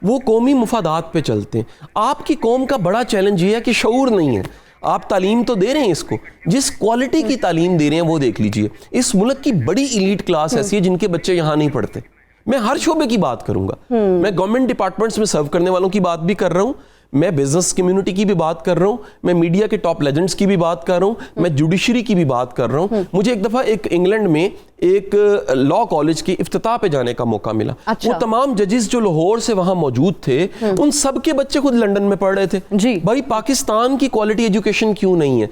وہ قومی مفادات پہ چلتے ہیں. آپ کی قوم کا بڑا چیلنج یہ ہے کہ شعور نہیں ہے. آپ تعلیم تو دے رہے ہیں، اس کو جس کوالٹی کی تعلیم دے رہے ہیں وہ دیکھ لیجئے. اس ملک کی بڑی ایلیٹ کلاس ایسی ہے جن کے بچے یہاں نہیں پڑھتے. میں ہر شعبے کی بات کروں گا، میں گورنمنٹ ڈپارٹمنٹس میں سرو کرنے والوں کی بات بھی کر رہا ہوں، میں بزنس کمیونٹی کی بھی بات کر رہا ہوں، میں میڈیا کے ٹاپ لیجنڈز کی بھی بات کر رہا ہوں، میں جوڈیشری کی بھی بات کر رہا ہوں. مجھے ایک دفعہ ایک انگلینڈ میں ایک لا کالج کے افتتاح پہ جانے کا موقع ملا. وہ تمام ججز جو لاہور سے وہاں موجود تھے، ان سب کے بچے خود لنڈن میں پڑھ رہے تھے. بھائی، پاکستان کی کوالٹی ایجوکیشن کیوں نہیں ہے؟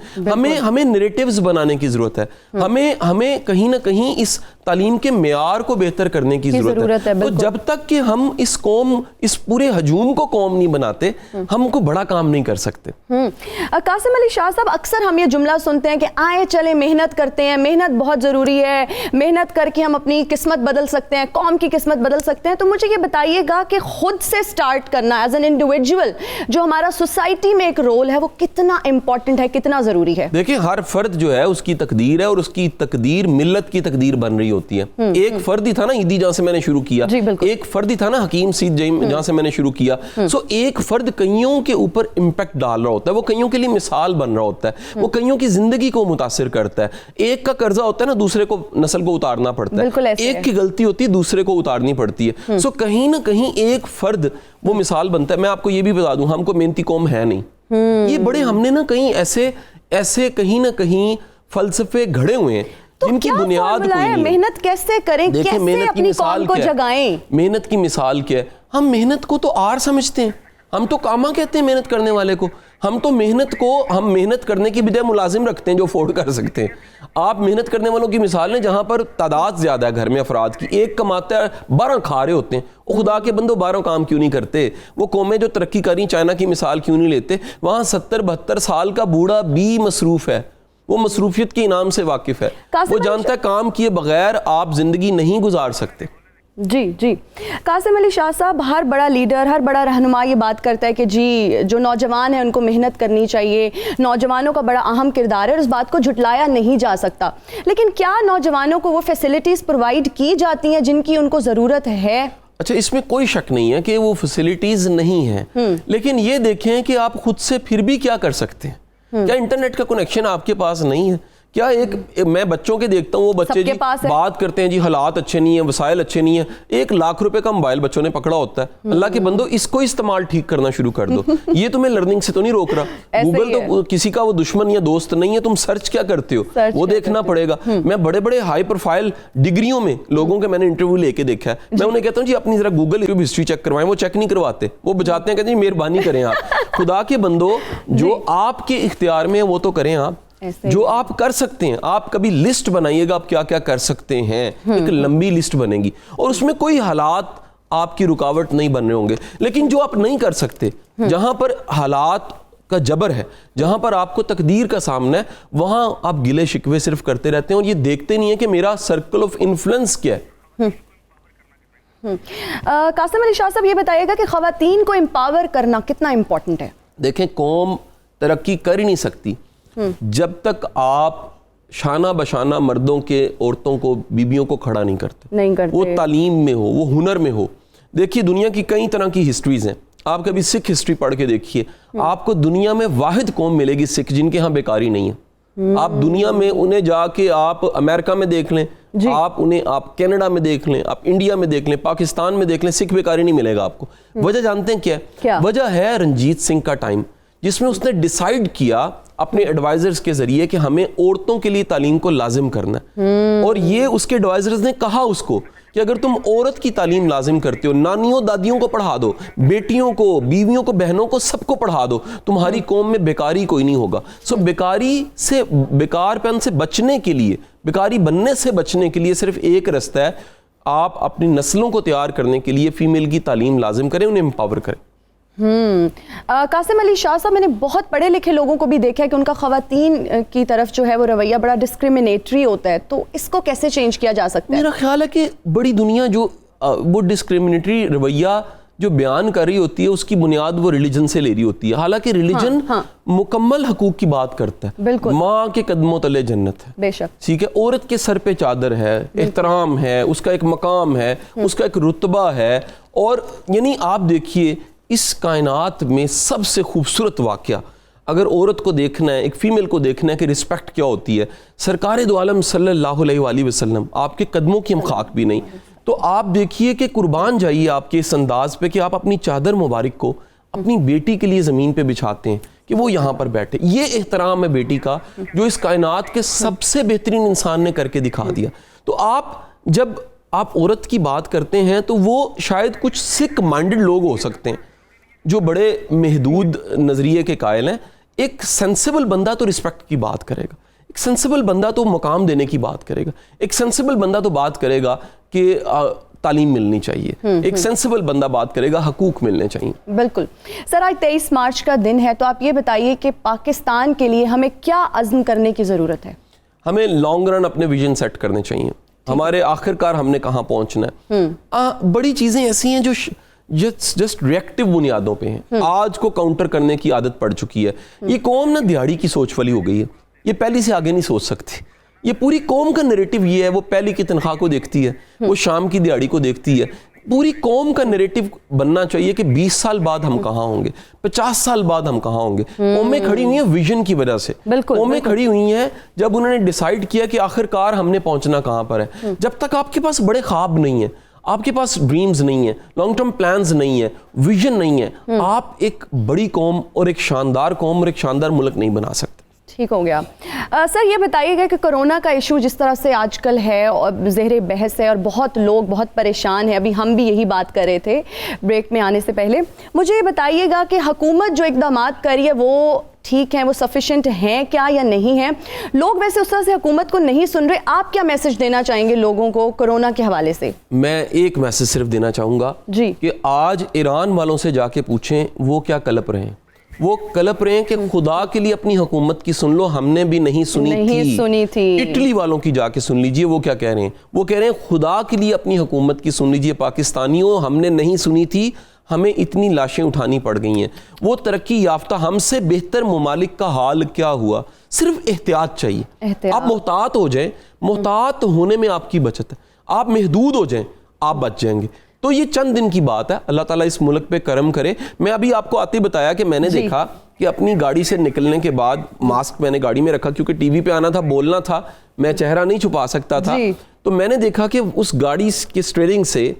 ہمیں نیریٹیوز بنانے کی ضرورت ہے، ہمیں کہیں نہ کہیں اس تعلیم کے معیار کو بہتر کرنے کی ضرورت ہے. تو جب تک کہ ہم اس پورے ہجوم کو قوم نہیں بناتے، ہم کو بڑا کام نہیں کر سکتے. قاسم علی شاہ صاحب، اکثر ہم یہ جملہ سنتے ہیں کہ آئیں چلیں محنت کرتے ہیں، محنت بہت ضروری ہے، محنت کر کے ہم اپنی قسمت بدل سکتے ہیں، قوم کی قسمت بدل سکتے ہیں. تو مجھے یہ بتائیے گا کہ خود سے سٹارٹ کرنا ایز این انڈیویجول، جو ہمارا سوسائٹی میں ایک رول ہے، وہ کتنا امپورٹنٹ ہے، کتنا ضروری ہے؟ دیکھیں، ہر فرد جو ہے اس کی تقدیر ہے، اور اس کی تقدیر ملت کی تقدیر بن رہی ہوتی ہے. ایک فرد ہی تھا نا عیدی جہاں سے میں نے شروع کیا، ایک فرد ہی تھا نا حکیم سید جہاں سے میں نے شروع کیا. سو ایک فرد کئیوں کے اوپر امپیکٹ ڈال رہا ہوتا ہے، وہ کئیوں کے لیے مثال بن رہا ہوتا ہے، وہ کئیوں کی زندگی کو متاثر کرتا ہے. ایک کا قرضہ ہوتا ہے نا، دوسرے کو نسل کو اتارنا پڑتا ہے، ایک کی غلطی ہوتی ہے دوسرے کو اتارنی پڑتی ہے. سو کہیں نہ کہیں ایک فرد وہ مثال بنتا ہے. میں آپ کو یہ بھی بتا دوں، ہم کو محنتی قوم ہے نہیں. یہ بڑے ہم نے نا کہیں ایسے کہیں نہ کہیں فلسفے گھڑے ہوئے ہیں جن کی بنیاد کوئی نہیں. محنت کیسے کریں، کیسے اپنی قوم کو جگائیں؟ محنت کی مثال کیا ہے؟ ہم محنت کو تو آر سمجھتے ہیں، ہم تو کاما کہتے ہیں محنت کرنے والے کو. ہم تو ہم محنت کرنے کی بجائے ملازم رکھتے ہیں جو افورڈ کر سکتے ہیں. آپ محنت کرنے والوں کی مثال ہیں جہاں پر تعداد زیادہ ہے گھر میں افراد کی، ایک کماتا ہے 12 کھا رہے ہوتے ہیں. خدا کے بندو 12 کام کیوں نہیں کرتے؟ وہ قومیں جو ترقی کری، چائنا کی مثال کیوں نہیں لیتے؟ وہاں 70-72 سال کا بوڑھا بھی مصروف ہے، وہ مصروفیت کے انعام سے واقف ہے، وہ جانتا ہے کام کیے بغیر آپ زندگی نہیں گزار سکتے. جی قاسم علی شاہ صاحب، ہر بڑا لیڈر، ہر بڑا رہنما یہ بات کرتا ہے کہ جی جو نوجوان ہیں ان کو محنت کرنی چاہیے، نوجوانوں کا بڑا اہم کردار ہے اور اس بات کو جھٹلایا نہیں جا سکتا. لیکن کیا نوجوانوں کو وہ فیسلٹیز پرووائڈ کی جاتی ہیں جن کی ان کو ضرورت ہے؟ اچھا، اس میں کوئی شک نہیں ہے کہ وہ فیسلٹیز نہیں ہیں، لیکن یہ دیکھیں کہ آپ خود سے پھر بھی کیا کر سکتے ہیں. کیا انٹرنیٹ کا کنیکشن آپ کے پاس نہیں ہے؟ کیا میں بچوں کے دیکھتا ہوں، وہ بچے جی بات کرتے ہیں، جی حالات اچھے نہیں ہیں، وسائل اچھے نہیں ہیں، 1 لاکھ روپے کا موبائل بچوں نے پکڑا ہوتا ہے. اللہ کے بندو، اس کو استعمال ٹھیک کرنا شروع کر دو. یہ تمہیں لرننگ سے تو نہیں روک رہا. گوگل تو کسی کا وہ دشمن یا دوست نہیں ہے. تم سرچ کیا کرتے ہو وہ دیکھنا پڑے گا. میں بڑے بڑے ہائی پروفائل ڈگریوں میں لوگوں کے میں نے انٹرویو لے کے دیکھا ہے. میں انہیں کہتا ہوں جی اپنی ذرا گوگل ہسٹری چیک کروائیں. وہ چیک نہیں کرواتے، وہ بجاتے ہیں، کہتے ہیں مہربانی کریں آپ. خدا کے بندو، جو آپ کے اختیار میں وہ تو کریں آپ. جو آپ کر سکتے ہیں. آپ کبھی لسٹ بنائیے گا آپ کیا کیا کر سکتے ہیں, ایک لمبی لسٹ بنے گی اور اس میں کوئی حالات آپ کی رکاوٹ نہیں بن رہے ہوں گے. لیکن جو آپ نہیں کر سکتے, جہاں پر حالات کا جبر ہے, جہاں پر آپ کو تقدیر کا سامنا ہے, وہاں آپ گلے شکوے صرف کرتے رہتے ہیں اور یہ دیکھتے نہیں ہیں کہ میرا سرکل آف انفلوئنس کیا ہے. قاسم علی شاہ صاحب یہ بتائیے گا کہ خواتین کو امپاور کرنا کتنا امپورٹنٹ ہے؟ دیکھیں قوم ترقی کر ہی نہیں سکتی جب تک آپ شانہ بشانہ مردوں کے, عورتوں کو, بیبیوں کو کھڑا نہیں کرتے. وہ تعلیم میں ہو, وہ ہنر میں ہو. دیکھیے دنیا کی کئی طرح کی ہسٹریز ہیں. آپ کبھی سکھ ہسٹری پڑھ کے دیکھیے, آپ کو دنیا میں واحد قوم ملے گی سکھ جن کے ہاں بیکاری نہیں ہے. آپ دنیا میں انہیں جا کے آپ امریکہ میں دیکھ لیں, آپ انہیں آپ کینیڈا میں دیکھ لیں, آپ انڈیا میں دیکھ لیں, پاکستان میں دیکھ لیں, سکھ بیکاری نہیں ملے گا آپ کو. وجہ جانتے ہیں کیا ہے؟ وجہ ہے رنجیت سنگھ کا ٹائم, جس میں اس نے ڈیسائیڈ کیا اپنے ایڈوائزرز کے ذریعے کہ ہمیں عورتوں کے لیے تعلیم کو لازم کرنا ہے. اور یہ اس کے ایڈوائزرز نے کہا اس کو کہ اگر تم عورت کی تعلیم لازم کرتے ہو, نانیوں دادیوں کو پڑھا دو, بیٹیوں کو, بیویوں کو, بہنوں کو, سب کو پڑھا دو, تمہاری قوم میں بیکاری کوئی نہیں ہوگا. سو بیکاری سے, بیکار پن سے بچنے کے لیے, بیکاری بننے سے بچنے کے لیے صرف ایک رستہ ہے, آپ اپنی نسلوں کو تیار کرنے کے لیے فیمیل کی تعلیم لازم کریں, انہیں امپاور کریں. قاسم علی شاہ صاحب, میں نے بہت پڑھے لکھے لوگوں کو بھی دیکھا ہے کہ ان کا خواتین کی طرف جو ہے وہ رویہ بڑا ڈسکریمنیٹری ہوتا ہے, تو اس کو کیسے چینج کیا جا سکتا ہے؟ میرا خیال ہے کہ بڑی دنیا جو وہ ڈسکریمنیٹری رویہ جو بیان کر رہی ہوتی ہے اس کی بنیاد وہ ریلیجن سے لے رہی ہوتی ہے. حالانکہ ریلیجن مکمل حقوق کی بات کرتا ہے. ماں کے قدموں تلے جنت ہے, بے شک, ٹھیک ہے. عورت کے سر پہ چادر ہے, احترام ہے, اس کا ایک مقام ہے, اس کا ایک رتبہ ہے. اور یعنی آپ دیکھیے اس کائنات میں سب سے خوبصورت واقعہ اگر عورت کو دیکھنا ہے, ایک فیمیل کو دیکھنا ہے کہ رسپیکٹ کیا ہوتی ہے, سرکار دو عالم صلی اللہ علیہ وآلہ وسلم, آپ کے قدموں کی ہم خاک بھی نہیں. تو آپ دیکھیے کہ قربان جائیے آپ کے اس انداز پہ کہ آپ اپنی چادر مبارک کو اپنی بیٹی کے لیے زمین پہ بچھاتے ہیں کہ وہ یہاں پر بیٹھے. یہ احترام ہے بیٹی کا جو اس کائنات کے سب سے بہترین انسان نے کر کے دکھا دیا. تو آپ جب آپ عورت کی بات کرتے ہیں تو وہ شاید کچھ سک مائنڈڈ لوگ ہو سکتے ہیں جو بڑے محدود نظریے کے قائل ہیں. ایک سینسیبل بندہ تو رسپیکٹ کی بات کرے گا, ایک سینسیبل بندہ تو مقام دینے کی بات کرے گا, ایک سینسیبل بندہ تو بات کرے گا کہ تعلیم ملنی چاہیے, ایک سینسیبل بندہ بات کرے گا حقوق ملنے چاہیے. بالکل سر, آج 23 مارچ کا دن ہے, تو آپ یہ بتائیے کہ پاکستان کے لیے ہمیں کیا عزم کرنے کی ضرورت ہے؟ ہمیں لانگ رن اپنے ویژن سیٹ کرنے چاہیے. ہمارے آخر کار ہم نے کہاں پہنچنا ہے. بڑی چیزیں ایسی ہیں جو جسٹ ریئیکٹیو بنیادوں پہ ہیں, آج کو کاؤنٹر کرنے کی عادت پڑ چکی ہے. یہ قوم نہ دیہڑی کی سوچ والی ہو گئی ہے, یہ پہلی سے آگے نہیں سوچ سکتی. یہ پوری قوم کا نیریٹو یہ ہے, وہ پہلی کی تنخواہ کو دیکھتی ہے, وہ شام کی دیہڑی کو دیکھتی ہے. پوری قوم کا نیریٹو بننا چاہیے کہ 20 سال بعد ہم کہاں ہوں گے, 50 سال بعد ہم کہاں ہوں گے. قومیں کھڑی ہوئی ہیں ویژن کی وجہ سے, قومیں کھڑی ہوئی ہیں جب انہوں نے ڈیسائیڈ کیا کہ آخر کار ہم نے پہنچنا کہاں پر ہے. جب تک آپ کے پاس بڑے خواب نہیں ہیں, آپ کے پاس ڈریمز نہیں ہیں, لانگ ٹرم پلانز نہیں ہیں, ویژن نہیں ہے, آپ ایک بڑی قوم اور ایک شاندار قوم اور ایک شاندار ملک نہیں بنا سکتے. ٹھیک ہو گیا. سر یہ بتائیے گا کہ کرونا کا ایشو جس طرح سے آج کل ہے اور زیر بحث ہے اور بہت لوگ بہت پریشان ہیں, ابھی ہم بھی یہی بات کر رہے تھے بریک میں آنے سے پہلے, مجھے یہ بتائیے گا کہ حکومت جو اقدامات کر رہی ہے وہ ٹھیک ہیں, وہ سفیشینٹ ہیں کیا یا نہیں ہیں؟ لوگ ویسے اس طرح سے حکومت کو نہیں سن رہے, آپ کیا میسج دینا چاہیں گے لوگوں کو کرونا کے حوالے سے؟ میں ایک میسج صرف دینا چاہوں گا جی, کہ آج ایران والوں سے جا کے پوچھیں وہ کیا کلپ رہے ہیں. وہ کلپ رہے ہیں کہ خدا کے لیے اپنی حکومت کی سن لو, ہم نے بھی نہیں سنی تھی. اٹلی والوں کی جا کے سن لیجئے وہ کیا کہہ رہے ہیں. وہ کہہ رہے ہیں خدا کے لیے اپنی حکومت کی سن لیجئے پاکستانیوں, ہم نے نہیں سنی تھی, ہمیں اتنی لاشیں اٹھانی پڑ گئی ہیں. وہ ترقی یافتہ ہم سے بہتر ممالک کا حال کیا ہوا. صرف احتیاط چاہیے. آپ محتاط ہو جائیں, محتاط ہونے میں آپ کی بچت ہے. آپ محدود ہو جائیں, آپ بچ جائیں گے. تو یہ چند دن کی بات ہے, اللہ تعالیٰ اس ملک پہ کرم کرے. میں ابھی آپ کو آتے بتایا کہ میں نے دیکھا کہ اپنی گاڑی سے نکلنے کے بعد ماسک میں نے گاڑی میں رکھا کیونکہ ٹی وی پہ آنا تھا, بولنا تھا, میں چہرہ نہیں چھپا سکتا تھا. تو میں نے دیکھا کہ اس گاڑی کے اسٹیئرنگ سے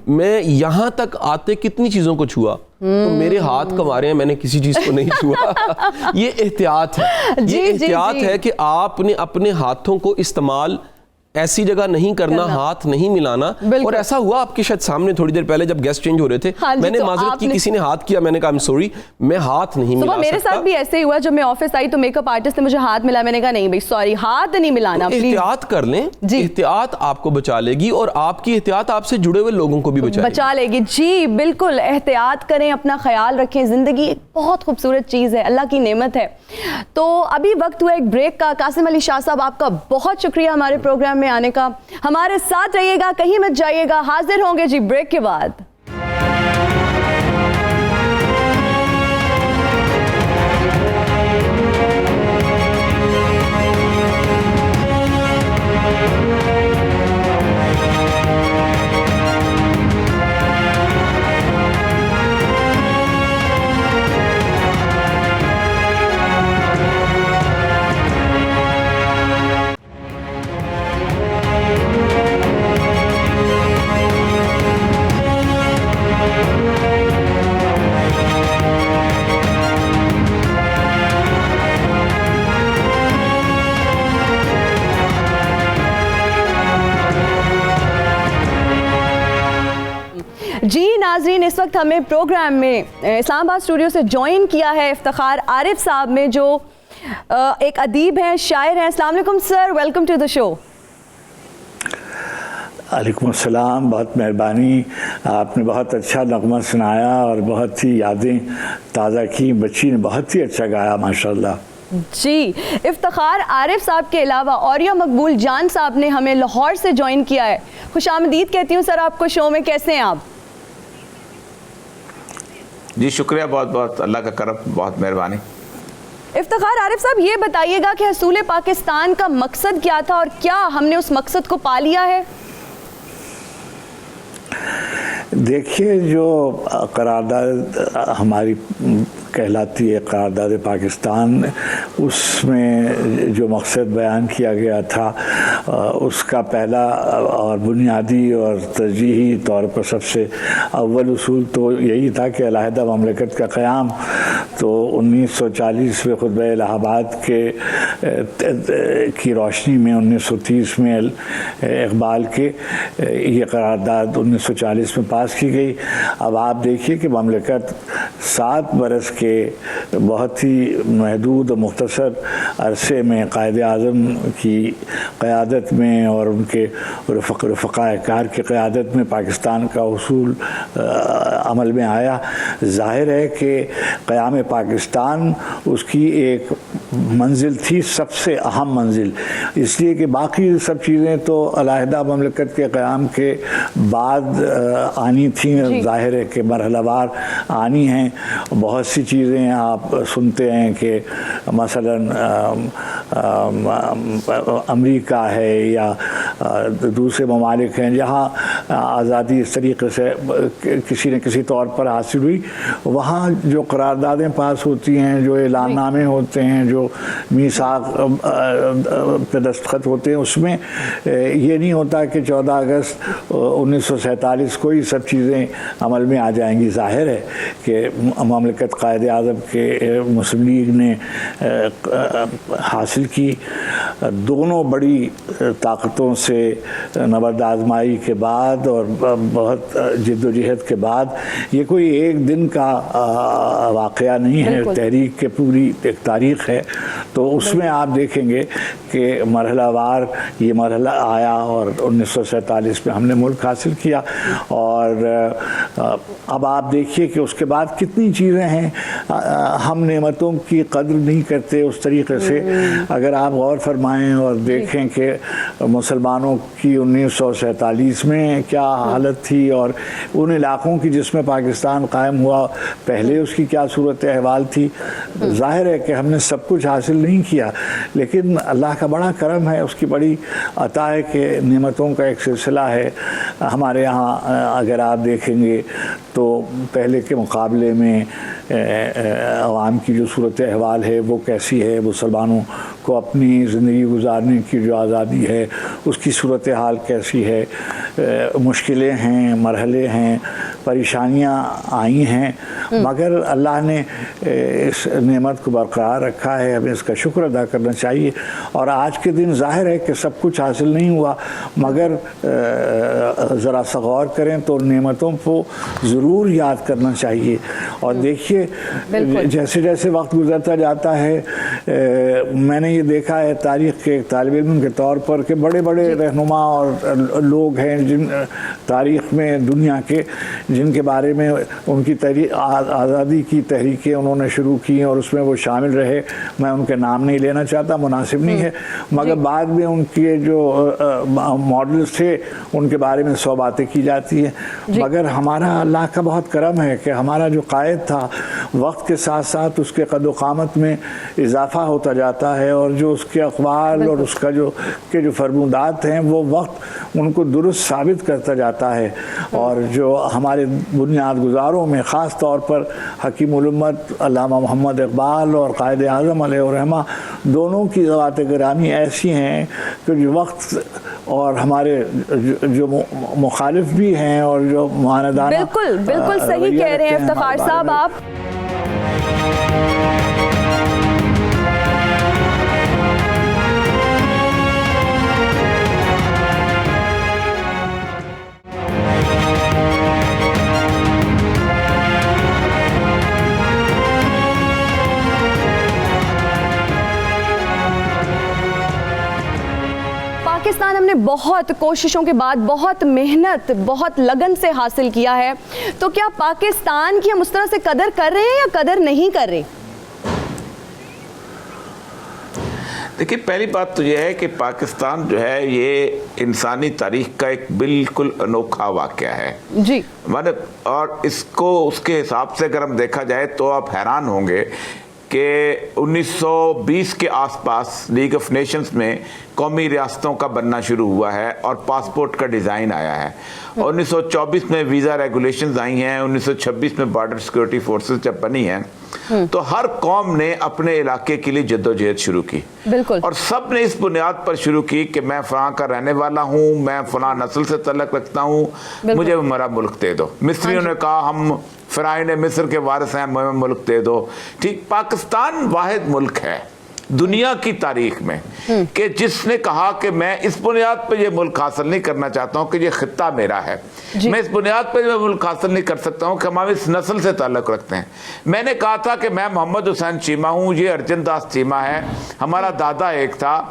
میں یہاں تک آتے کتنی چیزوں کو چھوا, تو میرے ہاتھ کمارے ہیں, میں نے کسی چیز کو نہیں چھوا. یہ احتیاط ہے, یہ احتیاط ہے کہ آپ نے اپنے ہاتھوں کو استعمال ایسی جگہ نہیں کرنا, ہاتھ نہیں ملانا. اور ایسا ہوا آپ کے شاید سامنے تھوڑی دیر پہلے جب گیسٹ چینج ہو رہے تھے, میں نے معذرت کی, کسی نے ہاتھ کیا, میں نے کہا I'm sorry, میں ہاتھ نہیں ملا سکتا. میرے ساتھ بھی ایسے ہی ہوا, جب میں آفس آئی تو میک اپ آرٹسٹ نے مجھے ہاتھ ملا, میں نے کہا نہیں بھائی سوری, ہاتھ نہیں ملانا. احتیاط کر لیں, احتیاط آپ کو بچا لے گی, اور آپ کی احتیاط آپ سے جڑے ہوئے لوگوں کو بھی بچا لے گی. جی بالکل, احتیاط کریں, اپنا خیال رکھیں. زندگی ایک بہت خوبصورت چیز ہے, اللہ کی نعمت ہے. تو ابھی وقت ہوا ایک بریک کا. قاسم علی شاہ صاحب آپ کا بہت شکریہ ہمارے پروگرام میں آنے کا. ہمارے ساتھ رہیے گا, کہیں مت جائیے گا, حاضر ہوں گے جی بریک کے بعد. جی ناظرین, اس وقت ہمیں پروگرام میں اسلام آباد اسٹوڈیو سے جوائن کیا ہے افتخار عارف صاحب نے, جو ایک ادیب ہیں, شاعر ہیں. السلام علیکم سر, ویلکم ٹو دا شو. علیکم السلام, بہت مہربانی. آپ نے بہت اچھا نغمہ سنایا اور بہت ہی یادیں تازہ کی. بچی نے بہت ہی اچھا گایا ماشاءاللہ. جی, افتخار عارف صاحب کے علاوہ اوریا مقبول جان صاحب نے ہمیں لاہور سے جوائن کیا ہے. خوش آمدید کہتی ہوں سر آپ کو شو میں. کیسے ہیں آپ؟ جی شکریہ, بہت بہت, اللہ کا کرم, بہت مہربانی. افتخار عارف صاحب یہ بتائیے گا کہ حصول پاکستان کا مقصد کیا تھا, اور کیا ہم نے اس مقصد کو پا لیا ہے؟ دیکھیے, جو قرارداد ہماری کہلاتی ہے قرارداد پاکستان, اس میں جو مقصد بیان کیا گیا تھا اس کا پہلا اور بنیادی اور ترجیحی طور پر سب سے اول اصول تو یہی تھا کہ علیحدہ مملکت کا قیام. تو 1940 میں خطبہ الہ آباد کی روشنی میں 1930 میں اقبال کے یہ قرارداد 1940 میں پاس کی گئی. اب آپ دیکھیے کہ مملکت 7 برس کے بہت ہی محدود و مختصر عرصے میں قائد اعظم کی قیادت میں اور ان کے رفقائے کار کی قیادت میں پاکستان کا حصول عمل میں آیا. ظاہر ہے کہ قیام پاکستان اس کی ایک منزل تھی, سب سے اہم منزل, اس لیے کہ باقی سب چیزیں تو علیحدہ مملکت کے قیام کے بعد آنی تھیں. ظاہر ہے کہ مرحلہ وار آنی ہیں. بہت سی چیزیں آپ سنتے ہیں کہ مثلا امریکہ ہے یا دوسرے ممالک ہیں جہاں آزادی اس طریقے سے کسی نہ کسی طور پر حاصل ہوئی, وہاں جو قراردادیں پاس ہوتی ہیں, جو اعلان نامے ہوتے ہیں, جو میثاق پہ دستخط ہوتے ہیں, اس میں یہ نہیں ہوتا کہ 14 اگست 1947 کو ہی سب چیزیں عمل میں آ جائیں گی. ظاہر ہے کہ مملکت قائد اعظم کے مسلم لیگ نے حاصل کی. دونوں بڑی طاقتوں سے نبرد آزمائی کے بعد اور بہت جد و جہد کے بعد, یہ کوئی ایک دن کا واقعہ نہیں ہے, تحریک کے پوری ایک تاریخ ہے. تو اس میں آپ دیکھیں گے کہ مرحلہ وار یہ مرحلہ آیا اور 1947 میں ہم نے ملک حاصل کیا. اور اب آپ دیکھیے کہ اس کے بعد کتنی چیزیں ہیں, ہم نعمتوں کی قدر نہیں کرتے اس طریقے سے. اگر آپ غور فرمائیں اور دیکھیں کہ مسلمانوں کی 1947 میں کیا حالت تھی اور ان علاقوں کی جس میں پاکستان قائم ہوا پہلے اس کی کیا صورت احوال تھی. ظاہر ہے کہ ہم نے سب کچھ حاصل نہیں کیا, لیکن اللہ کا بڑا کرم ہے, اس کی بڑی عطا ہے کہ نعمتوں کا ایک سلسلہ ہے. ہمارے یہاں اگر آپ دیکھیں گے تو پہلے کے مقابلے میں عوام کی جو صورت احوال ہے وہ کیسی ہے, مسلمانوں کو اپنی زندگی گزارنے کی جو آزادی ہے اس کی صورتحال کیسی ہے. مشکلیں ہیں, مرحلے ہیں, پریشانیاں آئی ہیں, مگر اللہ نے اس نعمت کو برقرار رکھا ہے. ہمیں اس کا شکر ادا کرنا چاہیے. اور آج کے دن ظاہر ہے کہ سب کچھ حاصل نہیں ہوا, مگر ذرا سا غور کریں تو نعمتوں کو ضرور یاد کرنا چاہیے. اور دیکھیے جیسے جیسے وقت گزرتا جاتا ہے, میں نے یہ دیکھا ہے تاریخ کے ایک طالب علم کے طور پر کہ بڑے بڑے رہنما اور لوگ ہیں جن تاریخ میں دنیا کے, جن کے بارے میں ان کی آزادی کی تحریکیں انہوں نے شروع کی اور اس میں وہ شامل رہے. میں ان کے نام نہیں لینا چاہتا, مناسب نہیں ہے, مگر بعد میں ان کے جو ماڈلز تھے ان کے بارے میں 100 باتیں کی جاتی ہیں. مگر ہمارا اللہ کا بہت کرم ہے کہ ہمارا جو قائد تھا وقت کے ساتھ ساتھ اس کے قد و قامت میں اضافہ ہوتا جاتا ہے, اور جو اس کے اقوال اور اس کا جو فرمودات ہیں وہ وقت ان کو درست ثابت کرتا جاتا ہے. اور جو ہمارے بنیاد گزاروں میں خاص طور پر حکیم الامت علامہ محمد اقبال اور قائد اعظم علیہ الرحمہ دونوں کی ذوات گرامی ایسی ہیں کہ جو وقت اور ہمارے جو مخالف بھی ہیں اور جو معاندانہ بالکل صحیح کہہ رہے ہیں افتخار صاحب آپ. پاکستان ہم نے بہت کوششوں کے بعد, بہت محنت, بہت لگن سے حاصل کیا ہے, تو کیا پاکستان کی ہم اس طرح سے قدر کر رہے ہیں یا قدر نہیں کر رہے؟ دیکھیے پہلی بات تو یہ ہے کہ پاکستان جو ہے یہ انسانی تاریخ کا ایک بالکل انوکھا واقعہ ہے جی, اور اس کو اس کے حساب سے اگر ہم دیکھا جائے تو آپ حیران ہوں گے کہ 1920 کے آس پاس لیگ آف نیشنز میں قومی ریاستوں کا بننا شروع ہوا ہے اور پاسپورٹ کا ڈیزائن آیا ہے. اور 1924 میں ویزا ریگولیشنز آئی ہیں, 1926 میں بارڈر سیکورٹی فورسز جب بنی ہیں تو ہر قوم نے اپنے علاقے کے لیے جدوجہد شروع کی. بالکل. اور سب نے اس بنیاد پر شروع کی کہ میں فلاں کا رہنے والا ہوں, میں فلاں نسل سے تعلق رکھتا ہوں, مجھے میرا ملک دے دو. مصریوں نے کہا ہم فرعون مصر کے وارث ہیں, مجھے ملک دے دو. ٹھیک, پاکستان واحد ملک ہے دنیا کی تاریخ میں کہ جس نے کہا کہ میں اس بنیاد پہ یہ ملک حاصل نہیں کرنا چاہتا ہوں کہ یہ خطہ میرا ہے, میں اس بنیاد پہ یہ ملک حاصل نہیں کر سکتا ہوں کہ ہم اس نسل سے تعلق رکھتے ہیں. میں نے کہا تھا کہ میں محمد حسین چیمہ ہوں, یہ ارجن داس چیمہ ہے, ہمارا دادا ایک تھا,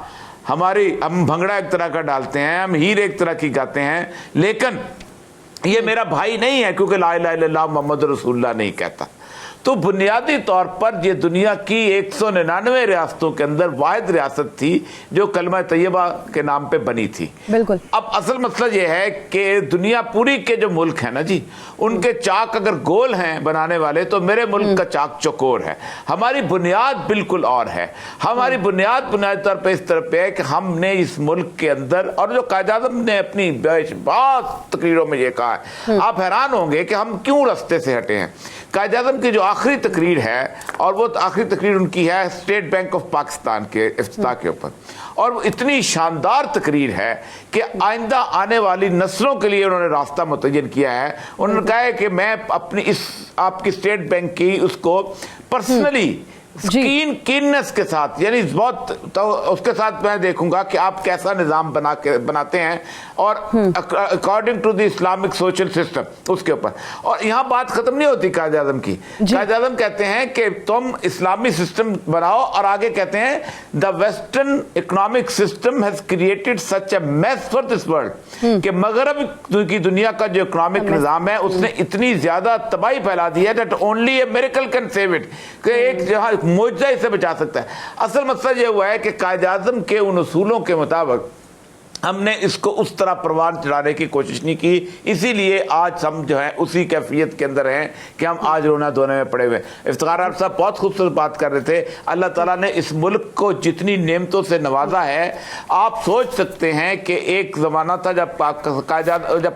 ہم بھنگڑا ایک طرح کا ڈالتے ہیں, ہم ہیر ایک طرح کی گاتے ہیں, لیکن یہ میرا بھائی نہیں ہے کیونکہ لا الہ الا اللہ محمد رسول اللہ نہیں کہتا. تو بنیادی طور پر یہ دنیا کی 199 ریاستوں کے اندر واحد ریاست تھی جو کلمہ طیبہ کے نام پہ بنی تھی. بالکل. اب اصل مسئلہ یہ ہے کہ دنیا پوری کے جو ملک ہیں نا جی, ان کے چاک اگر گول ہیں بنانے والے تو میرے ملک کا چاک چوکور ہے. ہماری بنیاد بالکل اور ہے. ہماری بنیادی طور پہ اس طرح پہ ہے کہ ہم نے اس ملک کے اندر, اور جو قائد اعظم نے اپنی بہت تقریروں میں یہ کہا ہے, آپ حیران ہوں گے کہ ہم کیوں رستے سے ہٹے ہیں. قائد اعظم کی جو آخری تقریر ہے, اور وہ آخری تقریر ان کی ہے اسٹیٹ بینک آف پاکستان کے افتتاح کے اوپر, اور وہ اتنی شاندار تقریر ہے کہ آئندہ آنے والی نسلوں کے لیے انہوں نے راستہ متعین کیا ہے. انہوں نے کہا ہے کہ میں اپنی اس آپ کی اسٹیٹ بینک کی اس کو پرسنلی کیننس کے ساتھ, یعنی بہت اس کے ساتھ میں دیکھوں گا کہ آپ کیسا نظام بناتے ہیں, اور according to the Islamic social system اس کے اوپر. اور یہاں بات ختم نہیں ہوتی قائد اعظم کی. قائد اعظم کہتے ہیں کہ تم اسلامی سسٹم بناؤ, اور آگے کہتے ہیں the western economic system has created such a mass for this world, کہ مغرب کی دنیا کا جو اکنامک نظام ہے اس نے اتنی زیادہ تباہی پھیلا دی ہے that only a miracle can save it, کہ ایک جہاں معجزہ اسے بچا سکتا ہے. اصل مسئلہ یہ ہوا ہے کہ قائد اعظم کے ان اصولوں کے مطابق ہم نے اس کو اس طرح پروان چڑھانے کی کوشش نہیں کی, اسی لیے آج ہم جو ہے اسی کیفیت کے اندر ہیں کہ ہم آج رونا دھونے میں پڑے ہوئے. افتخار صاحب بہت خوبصورت بات کر رہے تھے. اللہ تعالیٰ نے اس ملک کو جتنی نعمتوں سے نوازا ہے, آپ سوچ سکتے ہیں کہ ایک زمانہ تھا جب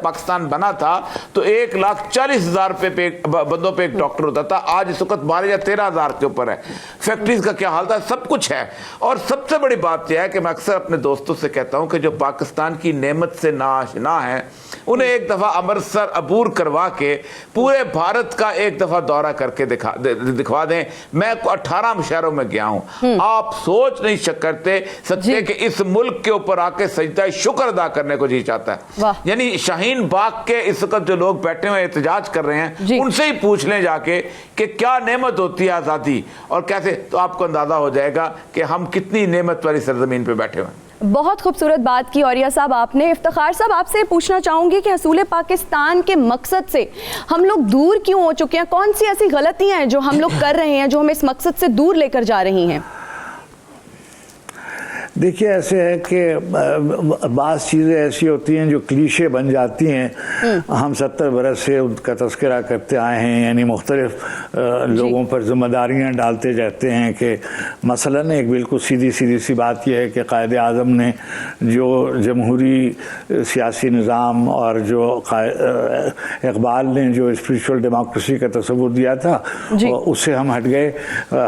پاکستان بنا تھا تو 1,40,000 بندوں پہ ایک ڈاکٹر ہوتا تھا, آج اس وقت 12 یا 13,000 کے اوپر ہے. فیکٹریز کا کیا حال تھا, سب کچھ ہے. اور سب سے بڑی بات یہ ہے کہ میں اکثر اپنے دوستوں سے کہتا ہوں کہ جو پاکستان کی نعمت سے ناآشنا ہیں انہیں ایک دفعہ امرتسر عبور کروا کے پورے بھارت کا ایک دفعہ دورہ کر کے دکھوا دیں. میں 18 شہروں میں گیا ہوں. آپ سوچ نہیں کرتے سکتے کہ اس ملک کے اوپر آ کے سجدہ شکر ادا کرنے کو جی چاہتا ہے. یعنی شاہین باغ کے اس وقت جو لوگ بیٹھے ہوئے احتجاج کر رہے ہیں ان سے ہی پوچھ لیں جا کے کہ کیا نعمت ہوتی ہے آزادی اور کیسے, تو آپ کو اندازہ ہو جائے گا کہ ہم کتنی نعمت والی سرزمین پہ بیٹھے ہوئے ہیں. بہت خوبصورت بات کی عوریہ صاحب آپ نے. افتخار صاحب آپ سے پوچھنا چاہوں گی کہ حصول پاکستان کے مقصد سے ہم لوگ دور کیوں ہو چکے ہیں؟ کون سی ایسی غلطیاں ہیں جو ہم لوگ کر رہے ہیں جو ہمیں اس مقصد سے دور لے کر جا رہی ہیں؟ دیکھیے ایسے ہے کہ بعض چیزیں ایسی ہوتی ہیں جو کلیشے بن جاتی ہیں. ہم 70 برس سے ان کا تذکرہ کرتے آئے ہیں, یعنی مختلف لوگوں پر ذمہ داریاں ڈالتے جاتے ہیں کہ مثلاً ایک بالکل سیدھی سی بات یہ ہے کہ قائد اعظم نے جو جمہوری سیاسی نظام اور جو اقبال نے جو اسپریچول ڈیموکریسی کا تصور دیا تھا اس سے ہم ہٹ گئے.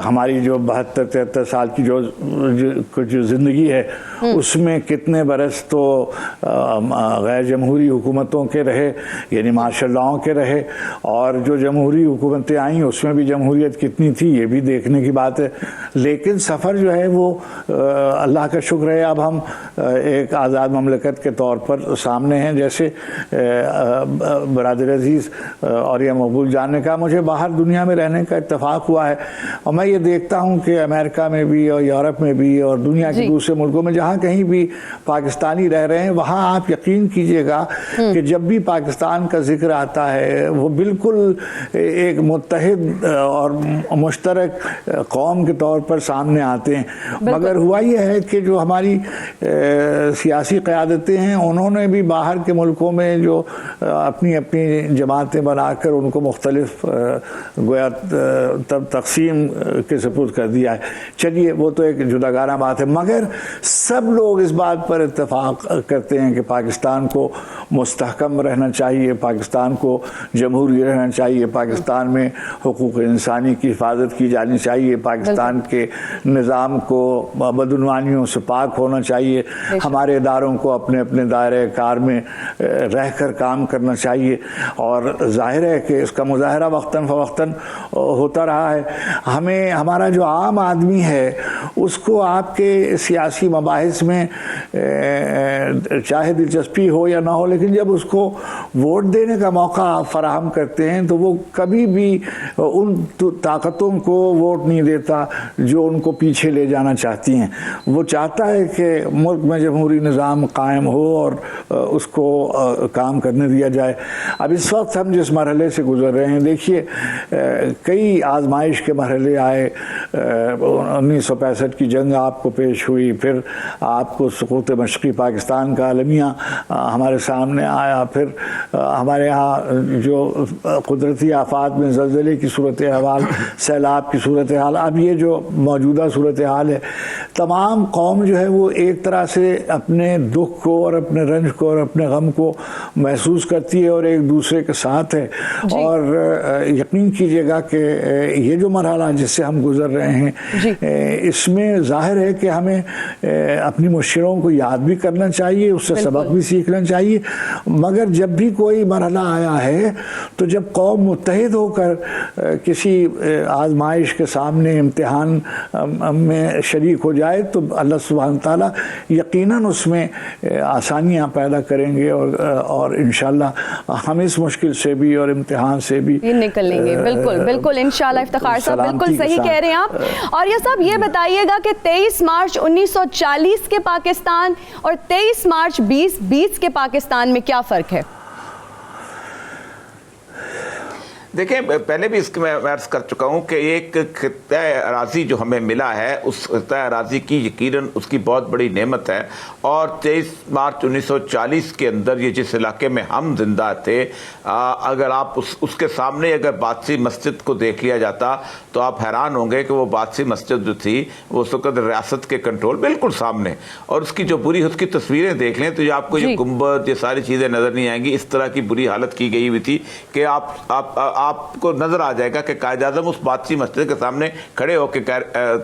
ہماری جو 72-73 سال کی جو زندگی ہے اس میں کتنے برس تو غیر جمہوری حکومتوں کے رہے, یعنی مارشل لاؤں کے رہے, اور جو جمہوری حکومتیں آئیں اس میں بھی جمہوریت کتنی تھی یہ بھی دیکھنے کی بات ہے. لیکن سفر جو ہے وہ اللہ کا شکر ہے اب ہم ایک آزاد مملکت کے طور پر سامنے ہیں. جیسے برادر عزیز اور یہ مقبول جان نے کہا, مجھے باہر دنیا میں رہنے کا اتفاق ہوا ہے اور میں یہ دیکھتا ہوں کہ امریکہ میں بھی اور یورپ میں بھی اور دنیا کے دوسرے ملکوں میں جہاں کہیں بھی پاکستانی رہ رہے ہیں وہاں آپ یقین کیجئے گا کہ جب بھی پاکستان کا ذکر آتا ہے وہ بالکل ایک متحد اور مشترک قوم کے طور پر سامنے آتے ہیں. مگر ہوا یہ ہے کہ جو ہماری سیاسی قیادتیں ہیں انہوں نے بھی باہر کے ملکوں میں جو اپنی جماعتیں بنا کر ان کو مختلف گویا تقسیم کے سپرد کر دیا ہے. چلیے وہ تو ایک جداگانہ بات ہے, مگر سب لوگ اس بات پر اتفاق کرتے ہیں کہ پاکستان کو مستحکم رہنا چاہیے, پاکستان کو جمہوری رہنا چاہیے, پاکستان میں حقوق انسانی کی حفاظت کی جانی چاہیے, پاکستان کے نظام کو بدعنوانیوں سے پاک ہونا چاہیے, ہمارے اداروں کو اپنے اپنے دائرۂ کار میں رہ کر کام کرنا چاہیے. اور ظاہر ہے کہ اس کا مظاہرہ وقتاً فوقتاً ہوتا رہا ہے. ہمیں ہمارا جو عام آدمی ہے اس کو آپ کے سیاسی مباحث میں چاہے دلچسپی ہو یا نہ ہو, لیکن جب اس کو ووٹ دینے کا موقع آپ فراہم کرتے ہیں تو وہ کبھی بھی ان طاقتوں کو ووٹ نہیں دیتا جو ان کو پیچھے لے جانا چاہتی ہیں. وہ چاہتا ہے کہ ملک میں جمہوری نظام قائم ہو اور اس کو کام کرنے دیا جائے. اب اس وقت ہم جس مرحلے سے گزر رہے ہیں, دیکھیے کئی آزمائش کے مرحلے آئے. 1965 کی جنگ آپ کو پیش ہوئی, پھر آپ کو سقوط مشرقی پاکستان کا المیہ ہمارے سامنے آیا, پھر ہمارے ہاں جو قدرتی آفات میں زلزلے کی صورتحال, سیلاب کی صورتحال, اب یہ جو موجودہ صورتحال ہے, تمام قوم جو ہے وہ ایک طرح سے اپنے دکھ کو اور اپنے رنج کو اور اپنے غم کو محسوس کرتی ہے اور ایک دوسرے کے ساتھ ہے. اور یقین کیجئے گا کہ یہ جو مرحلہ جس سے ہم گزر رہے ہیں اس میں ظاہر ہے کہ ہمیں اپنی مشکلوں کو یاد بھی کرنا چاہیے, اس سے سبق بھی سیکھنا چاہیے. مگر جب بھی کوئی مرحلہ آیا ہے تو جب قوم متحد ہو کر کسی آزمائش کے سامنے امتحان میں شریک ہو جائے تو اللہ سبحانہ تعالیٰ یقیناً اس میں آسانیاں پیدا کریں گے اور انشاءاللہ ہم اس مشکل سے بھی اور امتحان سے بھی نکل لیں گے. بالکل بالکل انشاءاللہ. افتخار صاحب بالکل صحیح کہہ رہے ہیں آپ. اور یہ صاحب یہ بتائیے گا کہ 23 مارچ 1940 کے پاکستان اور 23 مارچ 2020 کے پاکستان میں کیا فرق ہے؟ دیکھیں پہلے بھی اس کے میں عرض کر چکا ہوں کہ ایک خطہ اراضی جو ہمیں ملا ہے اس خطہ اراضی کی یقیناً اس کی بہت بڑی نعمت ہے. اور 23 مارچ 1940 کے اندر یہ جس علاقے میں ہم زندہ تھے, اگر آپ اس کے سامنے اگر بادشاہی مسجد کو دیکھ لیا جاتا تو آپ حیران ہوں گے کہ وہ بادشاہی مسجد جو تھی وہ اس وقت ریاست کے کنٹرول بالکل سامنے, اور اس کی جو اس کی تصویریں دیکھ لیں تو یہ آپ کو یہ گنبد یہ ساری چیزیں نظر نہیں آئیں گی. اس طرح کی بری حالت کی گئی ہوئی تھی کہ آپ کو نظر آ جائے گا کہ قائد اعظم اس بادشاہی مسجد کے سامنے کھڑے ہو کے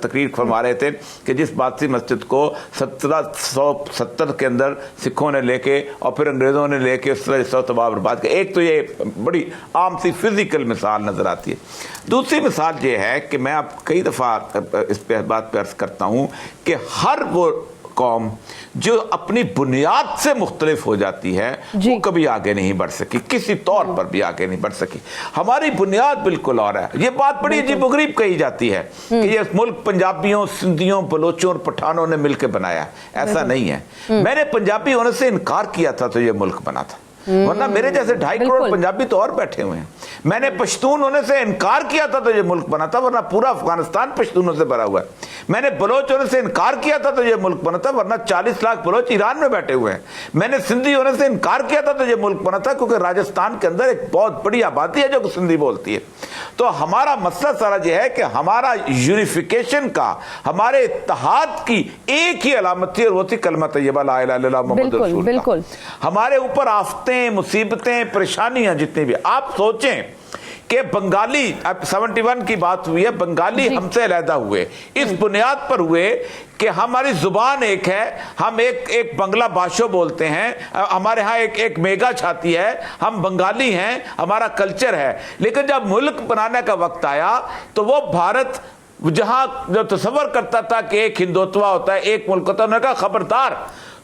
تقریر فرما رہے تھے کہ جس بادشاہی مسجد کو 1770 کے اندر سکھوں نے لے کے اور پھر انگریزوں نے لے کے اس طرح سو تباہ برباد کیا. ایک تو یہ بڑی عام سی فزیکل مثال نظر آتی ہے. دوسری مثال یہ ہے کہ میں اب کئی دفعہ اس پہ بات پہ عرض کرتا ہوں کہ ہر وہ قوم جو اپنی بنیاد سے مختلف ہو جاتی ہے وہ کبھی آگے نہیں بڑھ سکی, کسی طور پر بھی آگے نہیں بڑھ سکی. ہماری بنیاد بالکل اور ہے. یہ بات بڑی عجیب و غریب کہی جاتی ہے کہ یہ ملک پنجابیوں, سندھیوں, بلوچوں اور پٹھانوں نے مل کے بنایا. ایسا نہیں ہے. میں نے پنجابی ہونے سے انکار کیا تھا تو یہ ملک بنا تھا, ورنہ میرے جیسے 2.5 کروڑ پنجابی تو اور بیٹھے ہوئے ہیں. میں نے پشتون ہونے سے انکار کیا تھا تو یہ ملک بنا تھا, ورنہ پورا افغانستان پشتونوں سے بھرا ہوا ہے. میں نے بلوچ ہونے سے انکار کیا تھا تو یہ ملک بنا تھا, ورنہ 40 لاکھ بلوچ ایران میں بیٹھے ہوئے ہیں. میں نے سندھی ہونے سے انکار کیا تھا تو یہ ملک بنا تھا, کیونکہ راجستھان کے اندر ایک بہت بڑی آبادی ہے جو سندھی بولتی ہے. تو ہمارا مسئلہ سارا یہ ہے کہ ہمارا یونیفیکیشن کا, ہمارے اتحاد کی ایک ہی علامت تھی اور وہ تھی کلمہ طیبہ لا الہ الا اللہ محمد رسول اللہ. ہمارے اوپر آفتیں, مصیبتیں, پریشانیاں جتنی بھی, آپ سوچیں کہ بنگالی, اب 71 کی بات ہوئی ہے, بنگالی ہم سے علیحدہ ہوئے اس بنیاد پر ہوئے کہ ہماری زبان ایک ہے, ہم ایک بنگلہ باشو بولتے ہیں, ہمارے ہاں ایک میگا چھاتی ہے, ہم بنگالی ہیں, ہمارا کلچر ہے. لیکن جب ملک بنانے کا وقت آیا تو وہ بھارت جہاں جو تصور کرتا تھا کہ ایک ہندوتوا ہوتا ہے, ایک ملک ہوتا ہے, انہوں نے کہا خبردار,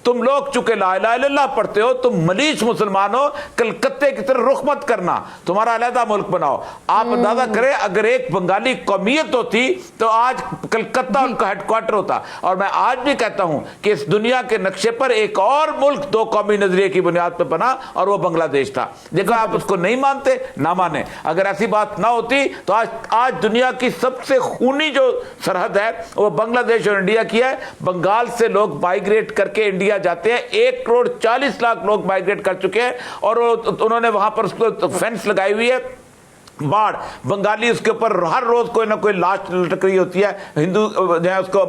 تم لوگ چونکہ لا الہ الا اللہ پڑھتے ہو, تم ملیچ مسلمان ہو, کلکتے کی طرح رخ مت کرنا, تمہارا علیحدہ ملک بناؤ. آپ اندازہ کریں اگر ایک بنگالی قومیت ہوتی تو آج کلکتہ ان کا ہیڈ کوارٹر ہوتا. اور میں آج بھی کہتا ہوں کہ اس دنیا کے نقشے پر ایک اور ملک 2 قومی نظریے کی بنیاد پہ بنا اور وہ بنگلہ دیش تھا. دیکھو آپ اس کو نہیں مانتے, نہ مانیں. اگر ایسی بات نہ ہوتی تو آج دنیا کی سب سے خونی جو سرحد ہے وہ بنگلہ دیش اور انڈیا کی ہے. بنگال سے لوگ مائیگریٹ کر کے انڈیا جاتے ہیں, 1 کروڑ 40 لاکھ لوگ مائیگریٹ کر چکے ہیں, اور انہوں نے وہاں پر اس کو فینس لگائی ہوئی ہے. باڑ بنگالی اس کے اوپر ہر روز کوئی نہ کوئی لاش لٹک رہی ہوتی ہے, ہندو جو ہے اس کو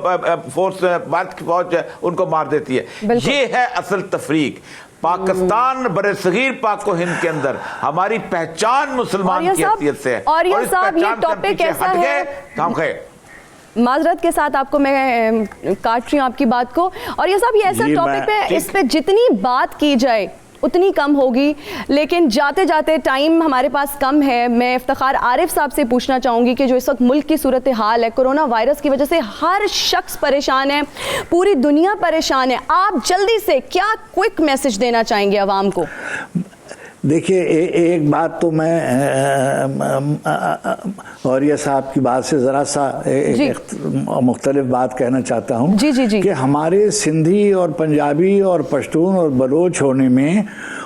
فورس, بھارت کی فوج ہے ان کو مار دیتی ہے. یہ ہے اصل تفریق. پاکستان برصغیر پاک و ہند کے اندر ہماری پہچان مسلمان کی حیثیت سے ہے, اور یہ صاحب یہ ٹاپک ایسا ہے, معذرت کے ساتھ آپ کو میں کاٹ رہی ہوں آپ کی بات کو, اور یہ صاحب یہ ایسا ٹاپک ہے اس پہ جتنی بات کی جائے اتنی کم ہوگی. لیکن جاتے جاتے ٹائم ہمارے پاس کم ہے. میں افتخار عارف صاحب سے پوچھنا چاہوں گی کہ جو اس وقت ملک کی صورتحال ہے, کرونا وائرس کی وجہ سے ہر شخص پریشان ہے, پوری دنیا پریشان ہے, آپ جلدی سے کیا کوئک میسج دینا چاہیں گے عوام کو؟ دیکھیے ایک بات تو میں غوریہ صاحب کی بات سے ذرا سا مختلف بات کہنا چاہتا ہوں کہ ہمارے سندھی اور پنجابی اور پشتون اور بلوچ ہونے میں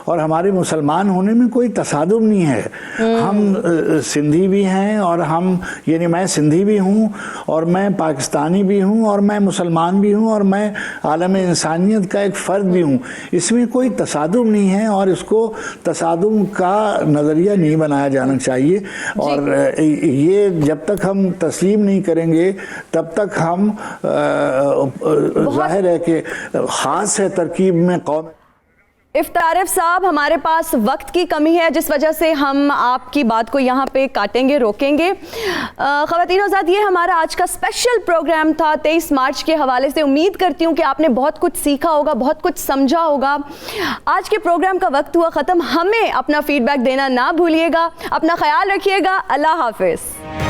اور ہمارے مسلمان ہونے میں کوئی تصادم نہیں ہے. ہم سندھی بھی ہیں اور ہم, یعنی میں سندھی بھی ہوں اور میں پاکستانی بھی ہوں اور میں مسلمان بھی ہوں اور میں عالم انسانیت کا ایک فرد بھی ہوں. اس میں کوئی تصادم نہیں ہے اور اس کو تصادم کا نظریہ نہیں بنایا جانا چاہیے. اور یہ جب تک ہم تسلیم نہیں کریں گے تب تک ہم ظاہر ہے کہ خاص ہے ترکیب میں قوم. عارف صاحب ہمارے پاس وقت کی کمی ہے جس وجہ سے ہم آپ کی بات کو یہاں پہ کاٹیں گے, روکیں گے. خواتین و حضرات, یہ ہمارا آج کا اسپیشل پروگرام تھا 23 مارچ کے حوالے سے. امید کرتی ہوں کہ آپ نے بہت کچھ سیکھا ہوگا, بہت کچھ سمجھا ہوگا. آج کے پروگرام کا وقت ہوا ختم. ہمیں اپنا فیڈ بیک دینا نہ بھولیے گا. اپنا خیال رکھیے گا. اللہ حافظ.